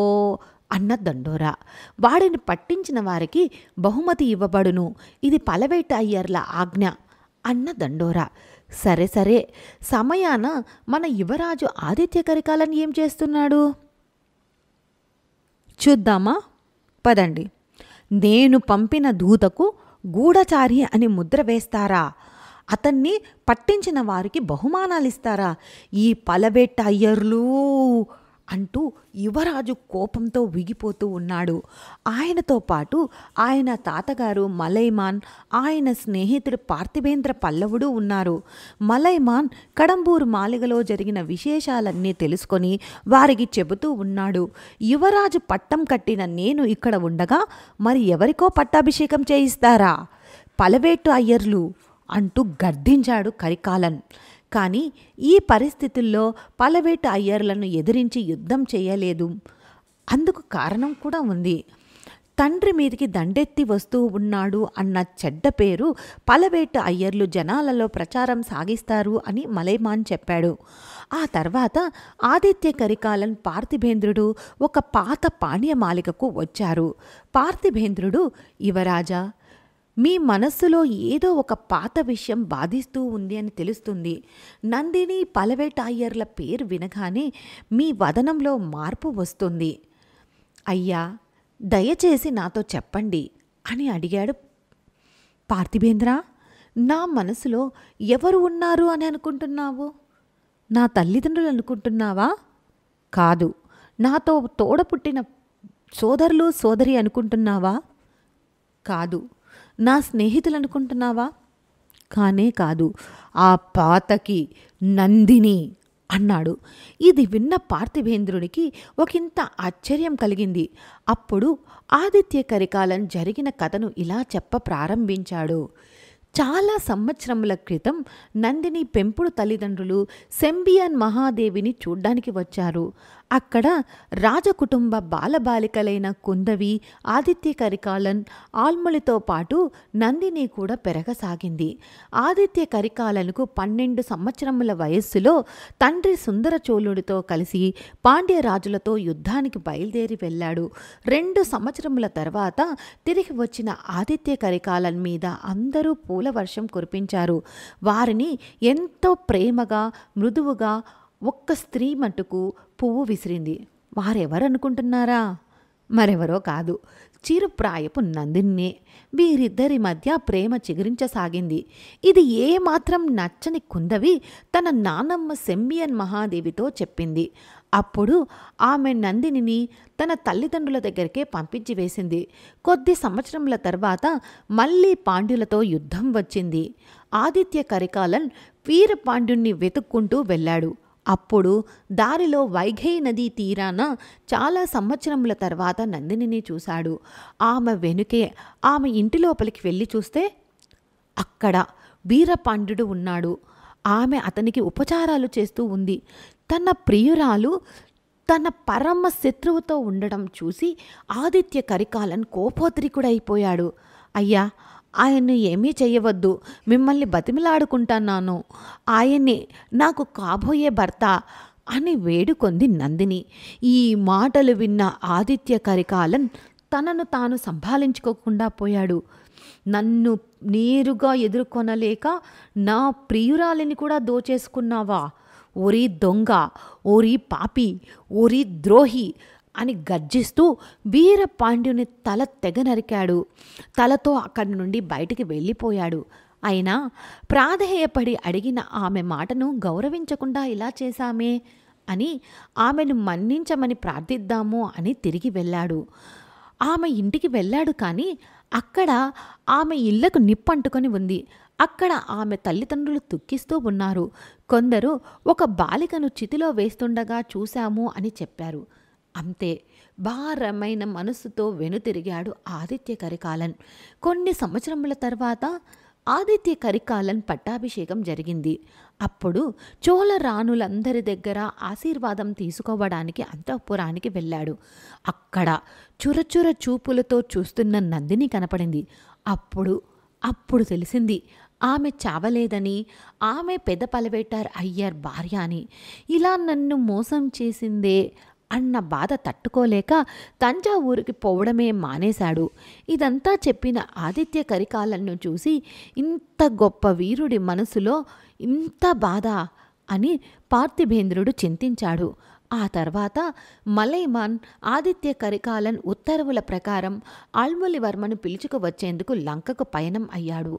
అన్న దండోరా. వాడిని పట్టించిన వారికి బహుమతి ఇవ్వబడును, ఇది పలవేట అయ్యర్ల ఆజ్ఞ అన్న దండోరా. సరే సరే, సమయాన మన యువరాజు ఆదిత్య కరికాలన్ ఏం చేస్తున్నాడు చూద్దామా పదండి. నేను పంపిన దూతకు గూఢచారి అని ముద్ర వేస్తారా అతన్ని పట్టించిన వారికి బహుమానాలిస్తారా? ఈ పలవేట అయ్యర్లు అంటూ యువరాజు కోపంతో విగిపోతూ ఉన్నాడు. ఆయనతో పాటు ఆయన తాతగారు మలైమాన్, ఆయన స్నేహితుడు పార్థిబేంద్ర పల్లవుడు ఉన్నారు. మలైమాన్ కడంబూరు మాలిగలో జరిగిన విశేషాలన్నీ తెలుసుకొని వారికి చెబుతూ ఉన్నాడు. యువరాజు పట్టం కట్టిన నేను ఇక్కడ ఉండగా మరి ఎవరికో పట్టాభిషేకం చేయిస్తారా? పలవేటు అయ్యర్లు అంటూ గర్దించాడు కరికాలన్. కానీ ఈ పరిస్థితుల్లో పలవేటు అయ్యర్లను ఎదిరించి యుద్ధం చేయలేదు. అందుకు కారణం కూడా ఉంది. తండ్రి మీదికి దండెత్తి వస్తూ ఉన్నాడు అన్న చెడ్డ పేరు పలవేటు అయ్యర్లు జనాలలో ప్రచారం సాగిస్తారు అని మలైమాన్ చెప్పాడు. ఆ తర్వాత ఆదిత్య కరికాలన్ పార్థిబేంద్రుడు ఒక పాత పాణ్యమాలికకు వచ్చారు. పార్థిబేంద్రుడు, యువరాజా, మీ మనస్సులో ఏదో ఒక పాత విషయం బాధిస్తూ ఉంది అని తెలుస్తుంది. నందిని, పలవేట అయ్యర్ల పేరు వినగానే మీ వదనంలో మార్పు వస్తుంది. అయ్యా, దయచేసి నాతో చెప్పండి అని అడిగాడు పార్థిబేంద్ర. నా మనసులో ఎవరు ఉన్నారు అని అనుకుంటున్నావు? నా తల్లిదండ్రులు అనుకుంటున్నావా? కాదు. నాతో తోడ పుట్టిన సోదరులు సోదరి అనుకుంటున్నావా? కాదు. నా స్నేహితులు అనుకుంటున్నావా? కానే కాదు. ఆ పాతకి నందిని అన్నాడు. ఇది విన్న పార్థిబేంద్రుడికి ఒకంత ఆశ్చర్యం కలిగింది. అప్పుడు ఆదిత్య కరికాలన్ జరిగిన కథను ఇలా చెప్ప ప్రారంభించాడు. చాలా సంవత్సరముల క్రితం నందిని పెంపుడు తల్లిదండ్రులు సెంబియన్ మహాదేవిని చూడ్డానికి వచ్చారు. అక్కడ రాజకుటుంబ బాలబాలికలైన కుందవి, ఆదిత్య కరికాలన్, ఆల్మలితో పాటు నందిని కూడా పెరగసాగింది. ఆదిత్య కరికాలన్కు 12 సంవత్సరముల వయస్సులో తండ్రి సుందరచోళుడితో కలిసి పాండ్యరాజులతో యుద్ధానికి బయలుదేరి వెళ్ళాడు. 2 సంవత్సరముల తర్వాత తిరిగి వచ్చిన ఆదిత్య కరికాలన్ మీద అందరూ పూల వర్షం కురిపించారు. వారిని ఎంతో ప్రేమగా, మృదువుగా ఒక్క స్త్రీ మట్టుకు పువ్వు విసిరింది. వారెవరనుకుంటున్నారా? మరెవరో కాదు, చిరుప్రాయపు నందిన్నే. వీరిద్దరి మధ్య ప్రేమ చిగురించసాగింది. ఇది ఏమాత్రం నచ్చని కుందవి తన నానమ్మ సెంబియన్ మహాదేవితో చెప్పింది. అప్పుడు ఆమె నందినిని తన తల్లిదండ్రుల దగ్గరికే పంపించి వేసింది. కొద్ది సంవత్సరముల తర్వాత మళ్ళీ పాండ్యులతో యుద్ధం వచ్చింది. ఆదిత్య కరికాలన్ వీరపాండ్యుణ్ణి వెతుక్కుంటూ వెళ్ళాడు. అప్పుడు దారిలో వైఘై నదీ తీరాన చాలా సంవత్సరముల తర్వాత నందినిని చూశాడు. ఆమె వెనుకే ఆమె ఇంటి లోపలికి వెళ్ళి చూస్తే అక్కడ వీరపాండ్యుడు ఉన్నాడు. ఆమె అతనికి ఉపచారాలు చేస్తూ ఉంది. తన ప్రియురాలు తన పరమ శత్రువుతో ఉండడం చూసి ఆదిత్య కరికాలన్ కోపోద్రికుడైపోయాడు. అయ్యా, ఆయన్ను ఏమీ చెయ్యవద్దు, మిమ్మల్ని బతిమిలాడుకుంటున్నాను, ఆయన్నే నాకు కాబోయే భర్త అని వేడుకొంది నందిని. ఈ మాటలు విన్న ఆదిత్య కరికాలన్ తనను తాను సంభాళించుకోకుండా పోయాడు. నన్ను నేరుగా ఎదుర్కొనలేక నా ప్రియురాలిని కూడా దోచేసుకున్నావా? ఓరి దొంగ, ఓరి పాపి, ఓరి ద్రోహి అని గర్జిస్తూ వీరపాండ్యుని తల తెగ నరికాడు. తలతో అక్కడి నుండి బయటికి వెళ్ళిపోయాడు. అయినా ప్రాధేయపడి అడిగిన ఆమె మాటను గౌరవించకుండా ఇలా చేశామే అని ఆమెను మన్నించమని ప్రార్థిద్దాము అని తిరిగి వెళ్ళాడు. ఆమె ఇంటికి వెళ్ళాడు. కానీ అక్కడ ఆమె ఇళ్లకు నిప్పంటుకొని ఉంది. అక్కడ ఆమె తల్లిదండ్రులు దుఃఖిస్తూ ఉన్నారు. కొందరు ఒక బాలికను చితిలో వేస్తుండగా చూశాము అని చెప్పారు. అంతే, భారమైన మనస్సుతో వెనుతిరిగాడు ఆదిత్య కరికాలన్. కొన్ని సంవత్సరముల తర్వాత ఆదిత్య కరికాలన్ పట్టాభిషేకం జరిగింది. అప్పుడు చోళ రాణులందరి దగ్గర ఆశీర్వాదం తీసుకోవడానికి అంతఃపురానికి వెళ్ళాడు. అక్కడ చురచుర చూపులతో చూస్తున్న నందిని కనపడింది. అప్పుడు తెలిసింది ఆమె చావలేదని, ఆమె పెద్ద పలవేటార్ అయ్యర్ భార్య అని. ఇలా నన్ను మోసం చేసిందే అన్న బాధ తట్టుకోలేక తంజావూరుకి పోవడమే మానేశాడు. ఇదంతా చెప్పిన ఆదిత్య కరికాలన్ను చూసి ఇంత గొప్ప వీరుడి మనసులో ఇంత బాధ అని పార్థిబేంద్రుడు చింతించాడు. ఆ తర్వాత మలైమాన్ ఆదిత్య కరికాలన్ ఉత్తర్వుల ప్రకారం ఆల్మొలివర్మను పిలుచుకు వచ్చేందుకు లంకకు పయనం అయ్యాడు.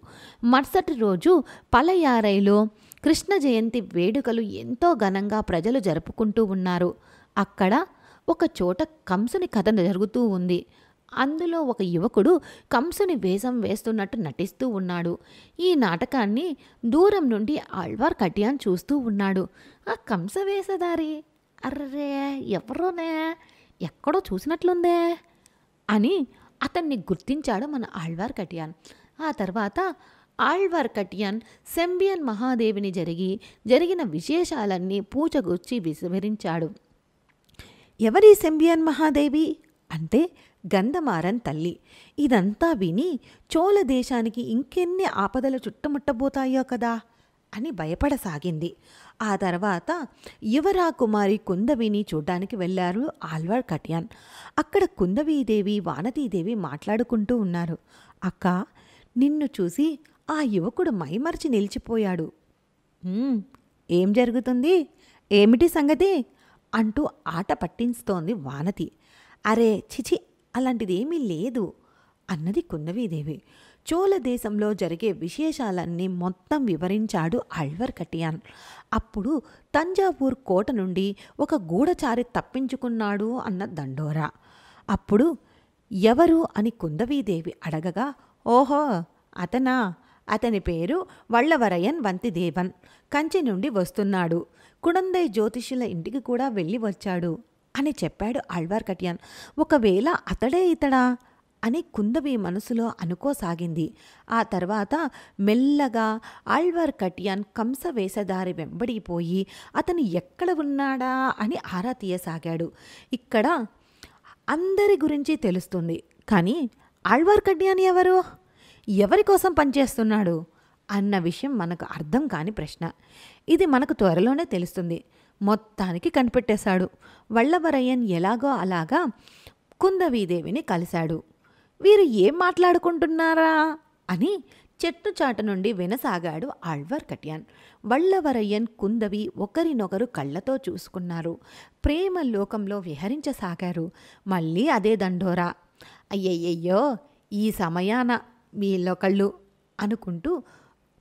మరుసటి రోజు పలయారైలో కృష్ణ జయంతి వేడుకలు ఎంతో ఘనంగా ప్రజలు జరుపుకుంటూ ఉన్నారు. అక్కడ ఒక చోట కంసుని కథ జరుగుతూ ఉంది. అందులో ఒక యువకుడు కంసుని వేషం వేస్తున్నట్టు నటిస్తూ ఉన్నాడు. ఈ నాటకాన్ని దూరం నుండి ఆళ్వార్ కట్యాన్ చూస్తూ ఉన్నాడు. ఆ కంస వేషధారి, అర్రే ఎవరోనే, ఎక్కడో చూసినట్లుందే అని అతన్ని గుర్తించాడు మన ఆళ్వార్ కట్యాన్. ఆ తర్వాత ఆళ్వార్ కట్యాన్ సెంబియన్ మహాదేవిని జరిగిన విశేషాలన్నీ పూచగుచ్చి వివరించాడు. ఎవరి సెంబియన్ మహాదేవి అంటే గంధమారన్ తల్లి. ఇదంతా విని చోళ దేశానికి ఇంకెన్ని ఆపదలు చుట్టుముట్టబోతాయో కదా అని భయపడసాగింది. ఆ తర్వాత యువరా కుమారి కుందవిని చూడ్డానికి వెళ్ళారు ఆళ్వార్ కట్యాన్. అక్కడ కుందవీదేవి వానతీదేవి మాట్లాడుకుంటూ ఉన్నారు. అక్క, నిన్ను చూసి ఆ యువకుడు మైమర్చి నిలిచిపోయాడు. ఏం జరుగుతుంది, ఏమిటి సంగతి అంటూ ఆట పట్టిస్తోంది వానతి. అరే చిచి, అలాంటిదేమీ లేదు అన్నది కుందవీదేవి. చోళ దేశంలో జరిగే విశేషాలన్నీ మొత్తం వివరించాడు ఆళ్వార్ కట్యాన్. అప్పుడు తంజావూర్ కోట నుండి ఒక గూఢచారి తప్పించుకున్నాడు అన్న దండోరా. అప్పుడు ఎవరు అని కుందవీదేవి అడగగా, ఓహో అతనా, అతని పేరు వళ్ళవరయన్ వంతిదేవన్, కంచి నుండి వస్తున్నాడు, కుడందై జ్యోతిష్యుల ఇంటికి కూడా వెళ్ళి వచ్చాడు అని చెప్పాడు ఆళ్వార్ కట్యాన్. ఒకవేళ అతడే ఇతడా అని కుందవి మనసులో అనుకోసాగింది. ఆ తర్వాత మెల్లగా ఆళ్వార్ కట్యాన్ కంస వేషధారి వెంబడిపోయి అతను ఎక్కడ ఉన్నాడా అని ఆరా తీయసాగాడు. ఇక్కడ అందరి గురించి తెలుస్తుంది, కానీ ఆళ్వార్ కట్యాన్ ఎవరు, ఎవరి కోసం పనిచేస్తున్నాడు అన్న విషయం మనకు అర్థం కాని ప్రశ్న. ఇది మనకు త్వరలోనే తెలుస్తుంది. మొత్తానికి కనిపెట్టేశాడు. వళ్ళవరయ్యన్ ఎలాగో అలాగా కుందవీదేవిని కలిశాడు. వీరు ఏం మాట్లాడుకుంటున్నారా అని చెట్టు చాట నుండి వినసాగాడు ఆళ్వార్ కట్యాన్. వళ్ళవరయ్యన్ కుందవి ఒకరినొకరు కళ్ళతో చూసుకున్నారు. ప్రేమ లోకంలో విహరించసాగారు. మళ్ళీ అదే దండోరా. అయ్యయ్యయ్యో, ఈ సమయాన వీళ్ళొకళ్ళు అనుకుంటూ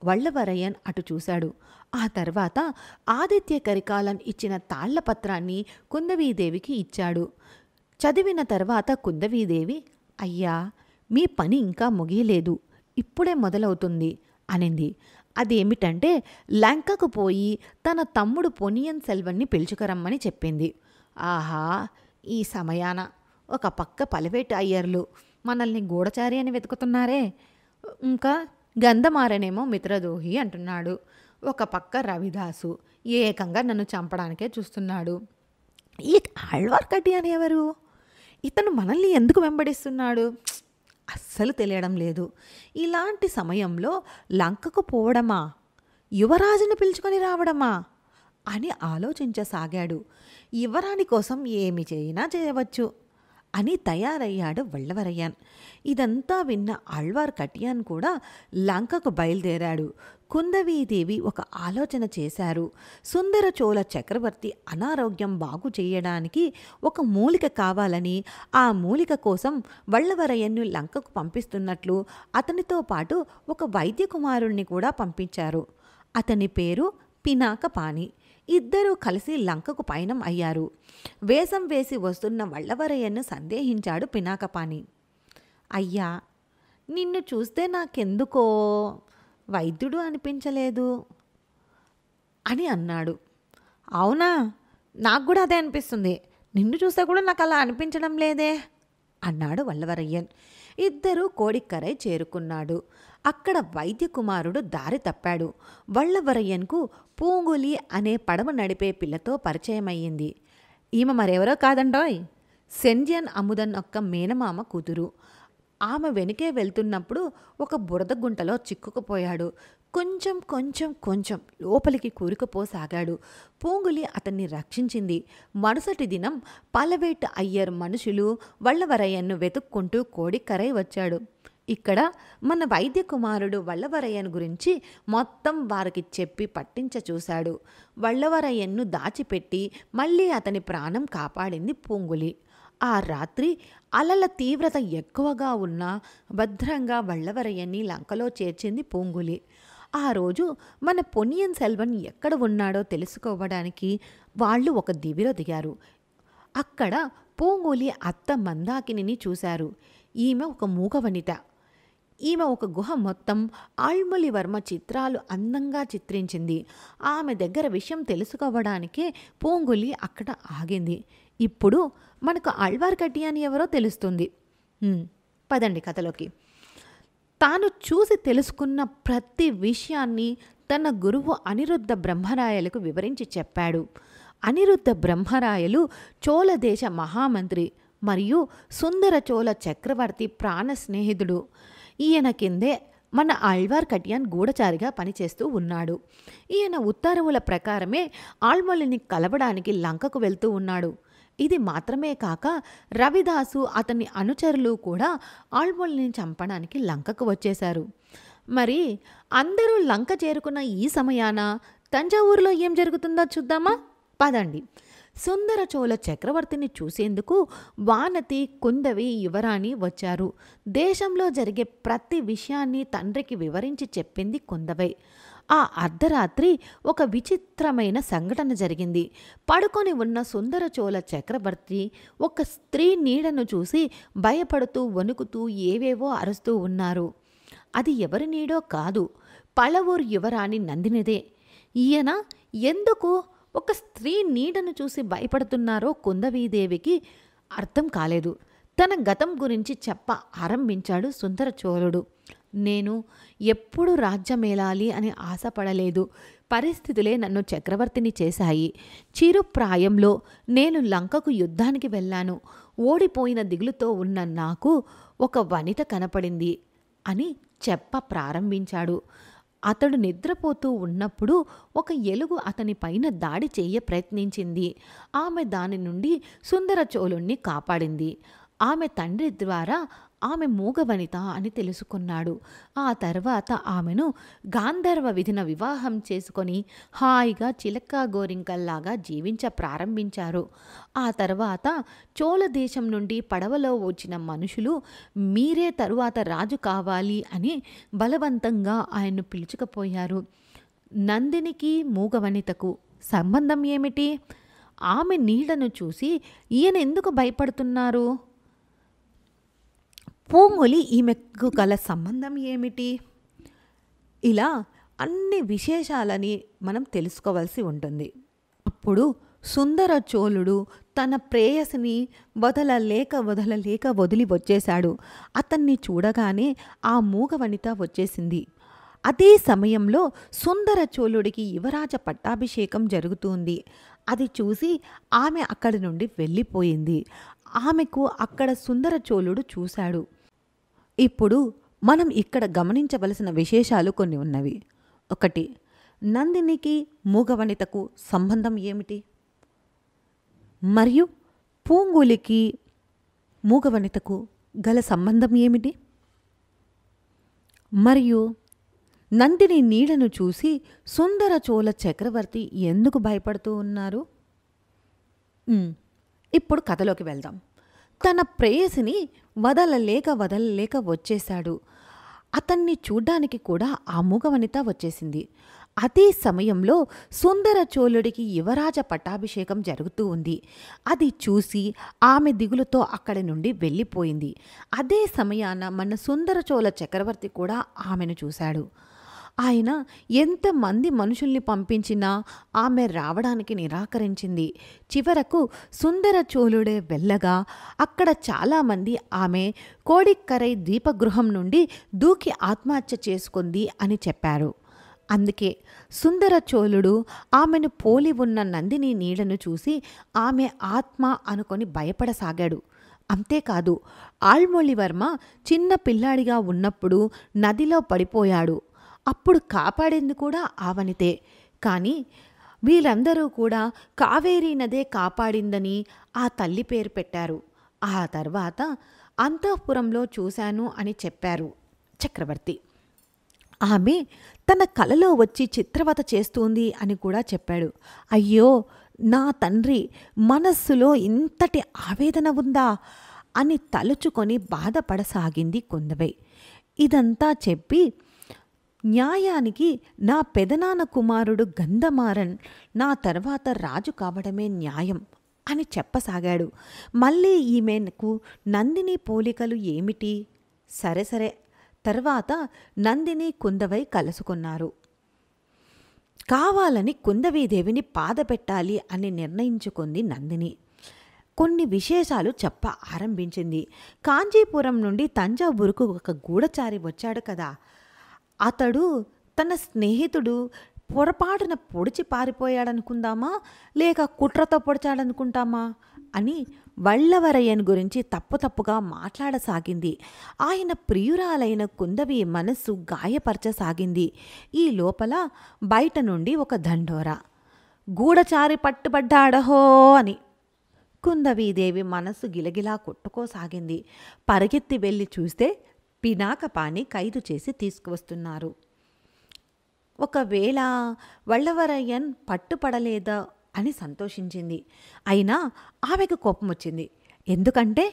వళ్ళవరయ్యన్ అటు చూశాడు. ఆ తర్వాత ఆదిత్య కరికాలన్ ఇచ్చిన తాళ్లపత్రాన్ని కుందవీదేవికి ఇచ్చాడు. చదివిన తర్వాత కుందవీదేవి, అయ్యా, మీ పని ఇంకా ముగియలేదు, ఇప్పుడే మొదలవుతుంది అనింది. అదేమిటంటే లంకకు పోయి తన తమ్ముడు పొనియన్ సెల్వన్ని పిలుచుకురమ్మని చెప్పింది. ఆహా, ఈ సమయాన ఒక పక్క పలవేటి అయ్యర్లు మనల్ని గూఢచారి అని వెతుకుతున్నారే, ఇంకా గంధమారనేమో మిత్రదోహి అంటున్నాడు, ఒక పక్క రవిదాసు ఏకంగా నన్ను చంపడానికే చూస్తున్నాడు. ఈ ఆళ్వార్ కట్యాన్ ఎవరు, ఇతను మనల్ని ఎందుకు వెంబడిస్తున్నాడు, అస్సలు తెలియడం లేదు. ఇలాంటి సమయంలో లంకకు పోవడమా, యువరాజును పిలుచుకొని రావడమా అని ఆలోచించసాగాడు. యువరాణి కోసం ఏమి చేయినా చేయవచ్చు అని తయారయ్యాడు వళ్ళవరయ్యన్. ఇదంతా విన్న ఆళ్వార్ కట్యాన్ కూడా లంకకు బయలుదేరాడు. కుందవీదేవి ఒక ఆలోచన చేశారు. సుందర చోళ చక్రవర్తి అనారోగ్యం బాగు చేయడానికి ఒక మూలిక కావాలని, ఆ మూలిక కోసం వళ్ళవరయ్యన్ను లంకకు పంపిస్తున్నట్లు అతనితో పాటు ఒక వైద్య కుమారుణ్ణి కూడా పంపించారు. అతని పేరు పినాకపాణి. ఇద్దరూ కలిసి లంకకు పయనం అయ్యారు. వేషం వేసి వస్తున్న వళ్ళవరయ్యను సందేహించాడు పినాకపాణి. అయ్యా, నిన్ను చూస్తే నాకెందుకో వైద్యుడు అనిపించలేదు అని అన్నాడు. అవునా, నాకు కూడా అదే అనిపిస్తుంది, నిన్ను చూస్తే కూడా నాకు అలా అనిపించడం లేదే అన్నాడు వళ్ళవరయ్యన్. ఇద్దరూ కోడిక్కరై చేరుకున్నాడు. అక్కడ వైద్య కుమారుడు దారి తప్పాడు. వళ్ళవరయ్యన్కు పూంగులి అనే పడవ నడిపే పిల్లతో పరిచయమయ్యింది. ఈమె మరెవరో కాదండోయ్, సెంజియన్ అముదన్ యొక్క మేనమామ కూతురు. ఆమె వెనుకే వెళ్తున్నప్పుడు ఒక బురద గుంటలో చిక్కుకుపోయాడు. కొంచెం కొంచెం కొంచెం లోపలికి కూరుకుపోసాగాడు. పూంగులి అతన్ని రక్షించింది. మరుసటి దినం పలవేట్ అయ్యర్ మనుషులు వళ్ళవరయ్యన్ను వెతుక్కుంటూ కోడిక్కరై వచ్చాడు. ఇక్కడ మన వైద్య కుమారుడు వల్లవరయ్యను గురించి మొత్తం వారికి చెప్పి పట్టించ చూశాడు. వల్లవరయ్యను దాచిపెట్టి మళ్ళీ అతని ప్రాణం కాపాడింది పూంగులి. ఆ రాత్రి అలల తీవ్రత ఎక్కువగా ఉన్నా భద్రంగా వల్లవరయ్యని లంకలో చేర్చింది పూంగులి. ఆ రోజు మన పొన్నియిన్ సెల్వన్ ఎక్కడ ఉన్నాడో తెలుసుకోవడానికి వాళ్ళు ఒక దివిలో దిగారు. అక్కడ పూంగులి అత్త మందాకిని చూశారు. ఈమె ఒక మూగవనిత. ఈమె ఒక గుహ మొత్తం ఆళ్మొళివర్మ చిత్రాలు అందంగా చిత్రించింది. ఆమె దగ్గర విషయం తెలుసుకోవడానికే పూంగులి అక్కడ ఆగింది. ఇప్పుడు మనకు ఆళ్వార్కట్టియాన్ ఎవరో తెలుస్తుంది. పదండి కథలోకి. తాను చూసి తెలుసుకున్న ప్రతి విషయాన్ని తన గురువు అనిరుద్ధ బ్రహ్మరాయలకు వివరించి చెప్పాడు. అనిరుద్ధ బ్రహ్మరాయలు చోళ దేశ మహామంత్రి మరియు సుందర చోళ చక్రవర్తి ప్రాణ స్నేహితుడు. ఈయన కిందే మన ఆళ్వార్కట్టియాన్ గూఢచారిగా పనిచేస్తూ ఉన్నాడు. ఈయన ఉత్తర్వుల ప్రకారమే ఆళ్మొళిని కలవడానికి లంకకు వెళ్తూ ఉన్నాడు. ఇది మాత్రమే కాక రవిదాసు అతని అనుచరులు కూడా ఆళ్మొళిని చంపడానికి లంకకు వచ్చేశారు. మరి అందరూ లంక చేరుకున్న ఈ సమయాన తంజావూరులో ఏం జరుగుతుందో చూద్దామా? పదండి. సుందర చోళ చక్రవర్తిని చూసేందుకు వానతి, కుందవి, యువరాణి వచ్చారు. దేశంలో జరిగే ప్రతి విషయాన్ని తండ్రికి వివరించి చెప్పింది కుందవై. ఆ అర్ధరాత్రి ఒక విచిత్రమైన సంఘటన జరిగింది. పడుకొని ఉన్న సుందర చోళ చక్రవర్తి ఒక స్త్రీ నీడను చూసి భయపడుతూ వణుకుతూ ఏవేవో అరుస్తూ ఉన్నారు. అది ఎవరి నీడో కాదు, పళవూరు యువరాణి నందినిదే. ఈయన ఎందుకు ఒక స్త్రీ నీడను చూసి భయపడుతున్నారో కుందవీదేవికి అర్థం కాలేదు. తన గతం గురించి చెప్ప ఆరంభించాడు సుందర చోళుడు. నేను ఎప్పుడు రాజ్యమేలాలి అని ఆశపడలేదు. పరిస్థితులే నన్ను చక్రవర్తిని చేశాయి. చిరుప్రాయంలో నేను లంకకు యుద్ధానికి వెళ్ళాను. ఓడిపోయిన దిగులుతో ఉన్న నాకు ఒక వనిత కనపడింది అని చెప్ప ప్రారంభించాడు. అతడు నిద్రపోతూ ఉన్నప్పుడు ఒక ఎలుగు అతని పైన దాడి చెయ్య ప్రయత్నించింది. ఆమె దాని నుండి సుందర చోళుణ్ణి కాపాడింది. ఆమె తండ్రి ద్వారా ఆమె మూగవనిత అని తెలుసుకున్నాడు. ఆ తర్వాత ఆమెను గాంధర్వ విధిన వివాహం చేసుకొని హాయిగా చిలక గోరింకల్లాగా జీవించ ప్రారంభించారు. ఆ తర్వాత చోళ దేశం నుండి పడవలో వచ్చిన మనుషులు మీరే తరువాత రాజు కావాలి అని బలవంతంగా ఆయన్ను పిలుచుకుపోయారు. నందినికి మూగవనితకు సంబంధం ఏమిటి? ఆమె నీడను చూసి ఈయన ఎందుకు భయపడుతున్నారు? పూంగులి ఈమెకు గల సంబంధం ఏమిటి? ఇలా అన్ని విశేషాలని మనం తెలుసుకోవాల్సి ఉంటుంది. అప్పుడు సుందర చోళుడు తన ప్రేయసిని వదలలేక వదిలి వచ్చేశాడు. అతన్ని చూడగానే ఆ మూగవనిత వచ్చేసింది. అదే సమయంలో సుందర చోళుడికి యువరాజ పట్టాభిషేకం జరుగుతుంది. అది చూసి ఆమె అక్కడి నుండి వెళ్ళిపోయింది. ఆమెకు అక్కడ సుందర చోళుడు చూశాడు. ఇప్పుడు మనం ఇక్కడ గమనించవలసిన విశేషాలు కొన్ని ఉన్నవి. 1. నందినికి మూగవనితకు సంబంధం ఏమిటి? మరియు పూంగులికి మూగవనితకు గల సంబంధం ఏమిటి? మరియు నందిని నీడను చూసి సుందర చోళ చక్రవర్తి ఎందుకు భయపడుతూ ఉన్నారు? ఇప్పుడు కథలోకి వెళ్దాం. తన ప్రేయసిని వదలలేక వచ్చేశాడు. అతన్ని చూడ్డానికి కూడా ఆ మూగవనిత వచ్చేసింది. అదే సమయంలో సుందర చోళుడికి యువరాజ పట్టాభిషేకం జరుగుతూ ఉంది. అది చూసి ఆమె దిగులుతో అక్కడి నుండి వెళ్ళిపోయింది. అదే సమయాన మన సుందర చోళ చక్రవర్తి కూడా ఆమెను చూశాడు. ఆయన ఎంతమంది మనుషుల్ని పంపించినా ఆమె రావడానికి నిరాకరించింది. చివరకు సుందర చోళుడే వెళ్ళగా అక్కడ చాలామంది ఆమె కోడిక్కరై ద్వీపగృహం నుండి దూకి ఆత్మహత్య చేసుకుంది అని చెప్పారు. అందుకే సుందర చోళుడు ఆమెను పోలి ఉన్న నందిని నీడను చూసి ఆమె ఆత్మ అనుకొని భయపడసాగాడు. అంతేకాదు, ఆళ్మొళివర్మ చిన్న పిల్లాడిగా ఉన్నప్పుడు నదిలో పడిపోయాడు. అప్పుడు కాపాడింది కూడా ఆవనితే. కానీ వీళ్ళందరూ కూడా కావేరీ నదే కాపాడిందని ఆ తల్లి పేరు పెట్టారు. ఆ తర్వాత అంతఃపురంలో చూశాను అని చెప్పారు చక్రవర్తి. ఆమె తన కలలో వచ్చి చిత్రవత చేస్తుంది అని కూడా చెప్పాడు. అయ్యో నా తండ్రి, మనస్సులో ఇంతటి ఆవేదన ఉందా అని తలుచుకొని బాధపడసాగింది కుందవై. ఇదంతా చెప్పి, న్యాయానికి నా పెదనాన్న కుమారుడు గంధమారన్ నా తర్వాత రాజు కావడమే న్యాయం అని చెప్పసాగాడు. మళ్ళీ ఈమెకు నందిని పోలికలు ఏమిటి? సరే సరే. తర్వాత నందిని కుందవై కలుసుకున్నారు. కావాలని కుందవీదేవిని బాధపెట్టాలి అని నిర్ణయించుకుంది నందిని. కొన్ని విశేషాలు చెప్ప ఆరంభించింది. కాంచీపురం నుండి తంజావూరుకు ఒక గూఢచారి వచ్చాడు కదా, అతడు తన స్నేహితుడు పొరపాటున పొడిచి పారిపోయాడనుకుందామా, లేక కుట్రతో పొడిచాడనుకుంటామా అని వల్లవరయ్యన్ గురించి తప్పుగా మాట్లాడసాగింది. ఆయన ప్రియురాలైన కుందవి మనస్సు గాయపరచసాగింది. ఈ లోపల బయట నుండి ఒక దండోరా, గూఢచారి పట్టుబడ్డాడహో అని. కుందవీదేవి మనస్సు గిలగిలా కొట్టుకోసాగింది. పరిగెత్తి వెళ్ళి చూస్తే పినాకపాని ఖైదు చేసి తీసుకువస్తున్నారు. ఒకవేళ వల్లవరయ్యన్ పట్టుపడలేదా అని సంతోషించింది. అయినా ఆమెకు కోపం వచ్చింది. ఎందుకంటే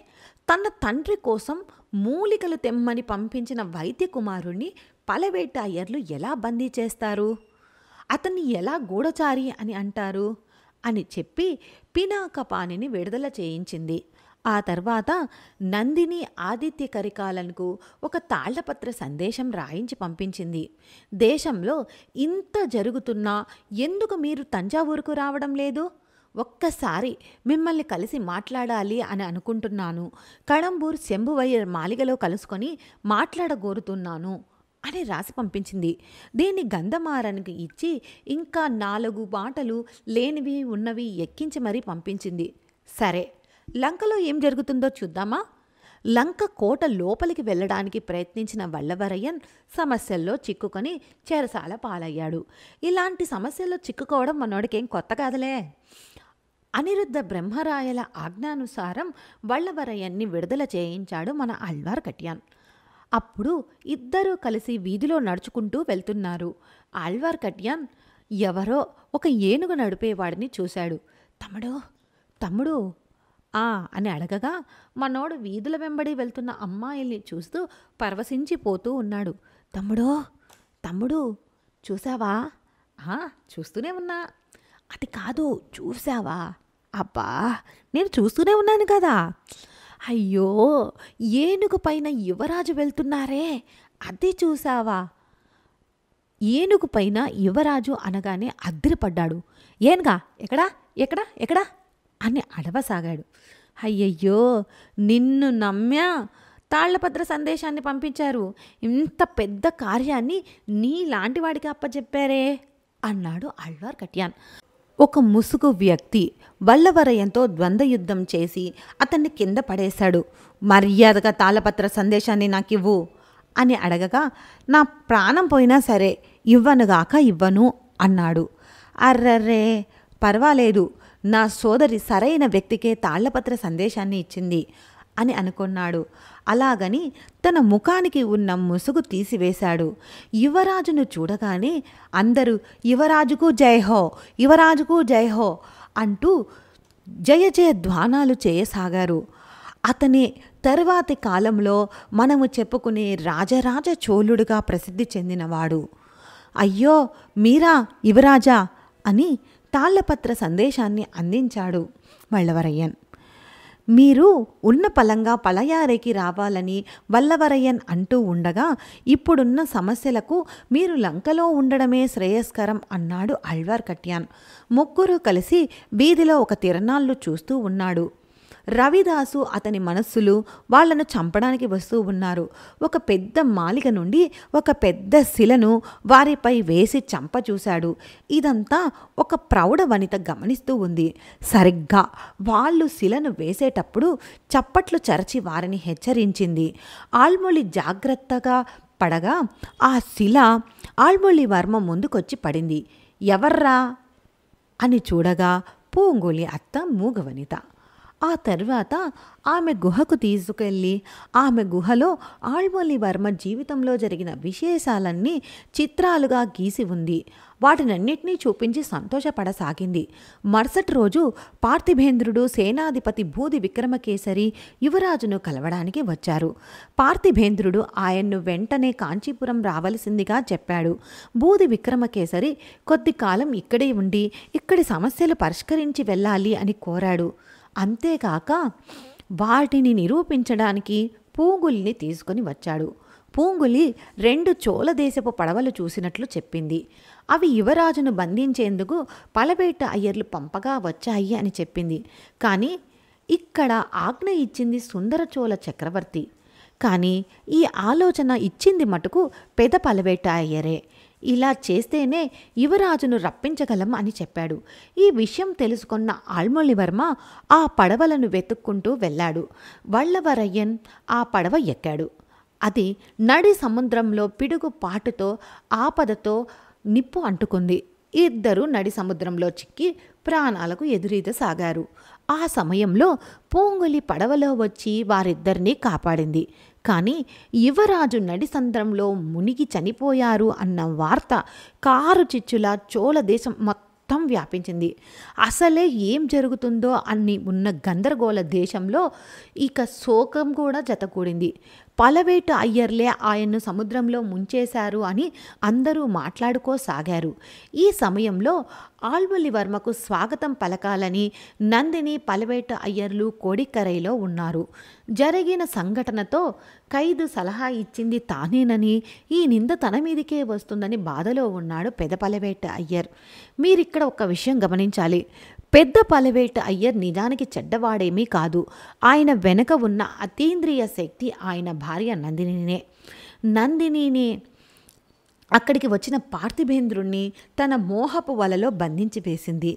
తన తండ్రి కోసం మూలికలు తెమ్మని పంపించిన వైద్య కుమారుణ్ణి పలవేటాయర్లు ఎలా బందీ చేస్తారు, అతన్ని ఎలా గూఢచారి అని అంటారు అని చెప్పి పినాకపానిని విడుదల చేయించింది. ఆ తర్వాత నందిని ఆదిత్య కరికాలన్కు ఒక తాళ్లపత్ర సందేశం రాయించి పంపించింది. దేశంలో ఇంత జరుగుతున్నా ఎందుకు మీరు తంజావూరుకు రావడం లేదు? ఒక్కసారి మిమ్మల్ని కలిసి మాట్లాడాలి అని అనుకుంటున్నాను. కళంబూర్ శంభువయ్య మాలిగలో కలుసుకొని మాట్లాడగోరుతున్నాను అని రాసి పంపించింది. దీన్ని గంధమారనికి ఇచ్చి ఇంకా 4 మాటలు లేనివి ఉన్నవి ఎక్కించి మరీ పంపించింది. సరే, లంకలో ఏం జరుగుతుందో చూద్దామా? లంక కోట లోపలికి వెళ్ళడానికి ప్రయత్నించిన వల్లవరయ్యన్ సమస్యల్లో చిక్కుకొని చెరసాల పాలయ్యాడు. ఇలాంటి సమస్యల్లో చిక్కుకోవడం మనోడికేం కొత్త కాదులే. అనిరుద్ధ బ్రహ్మరాయల ఆజ్ఞానుసారం వల్లవరయ్యన్ని విడుదల చేయించాడు మన ఆళ్వార్ కట్యాన్. అప్పుడు ఇద్దరూ కలిసి వీధిలో నడుచుకుంటూ వెళ్తున్నారు. ఆళ్వార్ కట్యాన్ ఎవరో ఒక ఏనుగు నడిపేవాడిని చూశాడు. తమ్ముడు తమ్ముడు అని అడగగా మనోడు వీధుల వెంబడి వెళ్తున్న అమ్మాయిల్ని చూస్తూ పరవశించిపోతూ ఉన్నాడు. తమ్ముడు చూసావా? చూస్తూనే ఉన్నా. అది కాదు, చూసావా? అబ్బా, నేను చూస్తూనే ఉన్నాను కదా. అయ్యో, ఏనుగు పైన యువరాజు వెళ్తున్నారే, అది చూసావా? ఏనుగు పైన యువరాజు అనగానే అద్దిరిపడ్డాడు. ఏనుగా? ఎక్కడా ఎక్కడా ఎక్కడా అని అడవసాగాడు. అయ్యయ్యో, నిన్ను నమ్మా తాళ్లపత్ర సందేశాన్ని పంపించారు. ఇంత పెద్ద కార్యాన్ని నీలాంటి వాడికి అప్పచెప్పారే అన్నాడు ఆళ్వార్ కట్యాన్. ఒక ముసుగు వ్యక్తి వల్లవరయ్యంతో ద్వంద్వయుద్ధం చేసి అతన్ని కింద పడేశాడు. మర్యాదగా తాళపత్ర సందేశాన్ని నాకివ్వు అని అడగగా, నా ప్రాణం పోయినా సరే ఇవ్వనుగాక ఇవ్వను అన్నాడు. అర్రర్రే, పర్వాలేదు, నా సోదరి సరైన వ్యక్తికే తాళ్లపత్ర సందేశాన్ని ఇచ్చింది అని అనుకున్నాడు. అలాగని తన ముఖానికి ఉన్న ముసుగు తీసివేశాడు. యువరాజును చూడగానే అందరూ యువరాజుకు జయహో, యువరాజుకు జయహో అంటూ జయ జయ ధ్వానాలు చేయసాగారు. అతనే తరువాతి కాలంలో మనము చెప్పుకునే రాజరాజ చోళుడుగా ప్రసిద్ధి చెందినవాడు. అయ్యో మీరా యువరాజా అని తాళ్లపత్ర సందేశాన్ని అందించాడు వల్లవరయ్యన్. మీరు ఉన్న పలంగా పలయారేకి రావాలని వల్లవరయ్యన్ అంటూ ఉండగా, ఇప్పుడున్న సమస్యలకు మీరు లంకలో ఉండడమే శ్రేయస్కరం అన్నాడు ఆళ్వార్ కట్యాన్. ముగ్గురు కలిసి వీధిలో ఒక తిరణాళ్ళు చూస్తూ ఉన్నాడు. రవిదాసు అతని మనస్సులు వాళ్లను చంపడానికి వస్తూ ఉన్నారు. ఒక పెద్ద మాలిక నుండి ఒక పెద్ద శిలను వారిపై వేసి చంప చూశాడు. ఇదంతా ఒక ప్రౌఢ వనిత గమనిస్తూ ఉంది. సరిగ్గా వాళ్ళు శిలను వేసేటప్పుడు చప్పట్లు చరచి వారిని హెచ్చరించింది. ఆల్మొళి జాగ్రత్తగా పడగా ఆ శిల ఆల్మొళి వర్మ ముందుకొచ్చి పడింది. ఎవర్రా అని చూడగా పూంగోలి అత్త మూగవనిత. ఆ తర్వాత ఆమె గుహకు తీసుకెళ్ళి ఆమె గుహలో ఆళ్మొళివర్మ జీవితంలో జరిగిన విశేషాలన్నీ చిత్రాలుగా గీసి ఉంది. వాటినన్నిటినీ చూపించి సంతోషపడసాగింది. మరుసటి రోజు పార్థిబేంద్రుడు సేనాధిపతి బూది విక్రమకేసరి యువరాజును కలవడానికి వచ్చారు. పార్థిబేంద్రుడు ఆయన్ను వెంటనే కాంచీపురం రావలసిందిగా చెప్పాడు. బూది విక్రమకేసరి కొద్ది కాలం ఇక్కడే ఉండి ఇక్కడి సమస్యలు పరిష్కరించి వెళ్ళాలి అని కోరాడు. అంతేకాక వాటిని నిరూపించడానికి పూంగులిని తీసుకొని వచ్చాడు. పూంగులి 2 చోళదేశపు పడవలు చూసినట్లు చెప్పింది. అవి యువరాజును బంధించేందుకు పలవేట అయ్యర్లు పంపగా వచ్చాయి అని చెప్పింది. కానీ ఇక్కడ ఆజ్ఞ ఇచ్చింది సుందరచోళ చక్రవర్తి. కానీ ఈ ఆలోచన ఇచ్చింది మటుకు పెద పలవేట అయ్యరే. ఇలా చేస్తేనే యువరాజును రప్పించగలం అని చెప్పాడు. ఈ విషయం తెలుసుకున్న ఆళ్మొళివర్మ ఆ పడవలను వెతుక్కుంటూ వెళ్ళాడు. వల్లవరయ్యన్ ఆ పడవ ఎక్కాడు. అది నడి సముద్రంలో పిడుగు పాటుతో ఆపదతో నిప్పు అంటుకుంది. ఇద్దరు నడి సముద్రంలో చిక్కి ప్రాణాలకు ఎదురీద సాగారు. ఆ సమయంలో పూంగులి పడవలో వచ్చి వారిద్దరినీ కాపాడింది. కానీ యువరాజు నడి సంద్రంలో మునిగి చనిపోయారు అన్న వార్త కారు చిచ్చులా చోళ దేశం మొత్తం వ్యాపించింది. అసలే ఏం జరుగుతుందో అని ఉన్న గందరగోళ దేశంలో ఇక శోకం కూడా జతకూడింది. పలవేట అయ్యర్లే ఆయన్ను సముద్రంలో ముంచేశారు అని అందరూ మాట్లాడుకోసాగారు. ఈ సమయంలో ఆళ్మొళివర్మకు స్వాగతం పలకాలని నందిని, పలవేట అయ్యర్లు కోడిక్కరైలో ఉన్నారు. జరిగిన సంఘటనతో ఖైదు సలహా ఇచ్చింది తానేనని, ఈ నింద తన మీదికే వస్తుందని బాధలో ఉన్నాడు పెద పలవేట అయ్యర్. మీరిక్కడ ఒక విషయం గమనించాలి. పెద్ద పలవేట అయ్యర్ నిజానికి చెడ్డవాడేమీ కాదు. ఆయన వెనక ఉన్న అతీంద్రియ శక్తి ఆయన భార్య నందినినే. నందినినే అక్కడికి వచ్చిన పార్థిబేంద్రుణ్ణి తన మోహపు వలలో బంధించి వేసింది.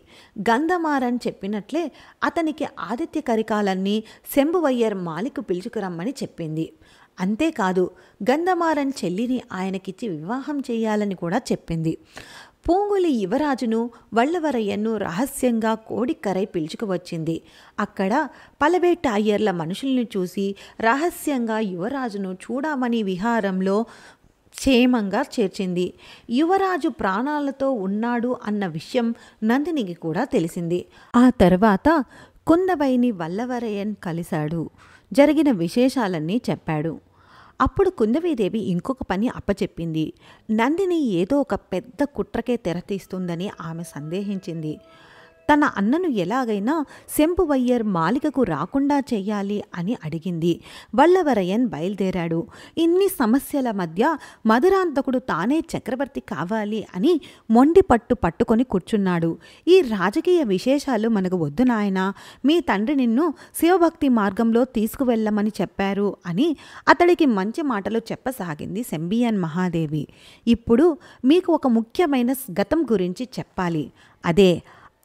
గంధమారన్ చెప్పినట్లే అతనికి ఆదిత్య కరికాలన్నీ శంభువయ్యర్ మాలికు పిలుచుకురమ్మని చెప్పింది. అంతేకాదు గంధమారన్ చెల్లిని ఆయనకిచ్చి వివాహం చేయాలని కూడా చెప్పింది. పూంగులి యువరాజును వల్లవరయ్యను రహస్యంగా కోడిక్కరై పిలుచుకువచ్చింది. అక్కడ పలవేట అయ్యర్ల మనుషుల్ని చూసి రహస్యంగా యువరాజును చూడమని విహారంలో క్షేమంగా చేర్చింది. యువరాజు ప్రాణాలతో ఉన్నాడు అన్న విషయం నందినికి కూడా తెలిసింది. ఆ తర్వాత కుందవైని వల్లవరయ్యన్ కలిశాడు. జరిగిన విశేషాలన్నీ చెప్పాడు. అప్పుడు కుందవీదేవి ఇంకొక పని అప్పచెప్పింది. నందిని ఏదో ఒక పెద్ద కుట్రకే తెరతీస్తుందని ఆమె సందేహించింది. తన అన్నను ఎలాగైనా శంభువయ్యర్ మాలికకు రాకుండా చెయ్యాలి అని అడిగింది. వల్లవరయ్యన్ బయలుదేరాడు. ఇన్ని సమస్యల మధ్య మధురాంతకుడు తానే చక్రవర్తి కావాలి అని మొండి పట్టుకొని కూర్చున్నాడు. ఈ రాజకీయ విశేషాలు మనకు వద్దు నాయనా, మీ తండ్రి నిన్ను శివభక్తి మార్గంలో తీసుకువెళ్ళమని చెప్పారు అని అతడికి మంచి మాటలు చెప్పసాగింది సెంబియన్ మహాదేవి. ఇప్పుడు మీకు ఒక ముఖ్యమైన గతం గురించి చెప్పాలి. అదే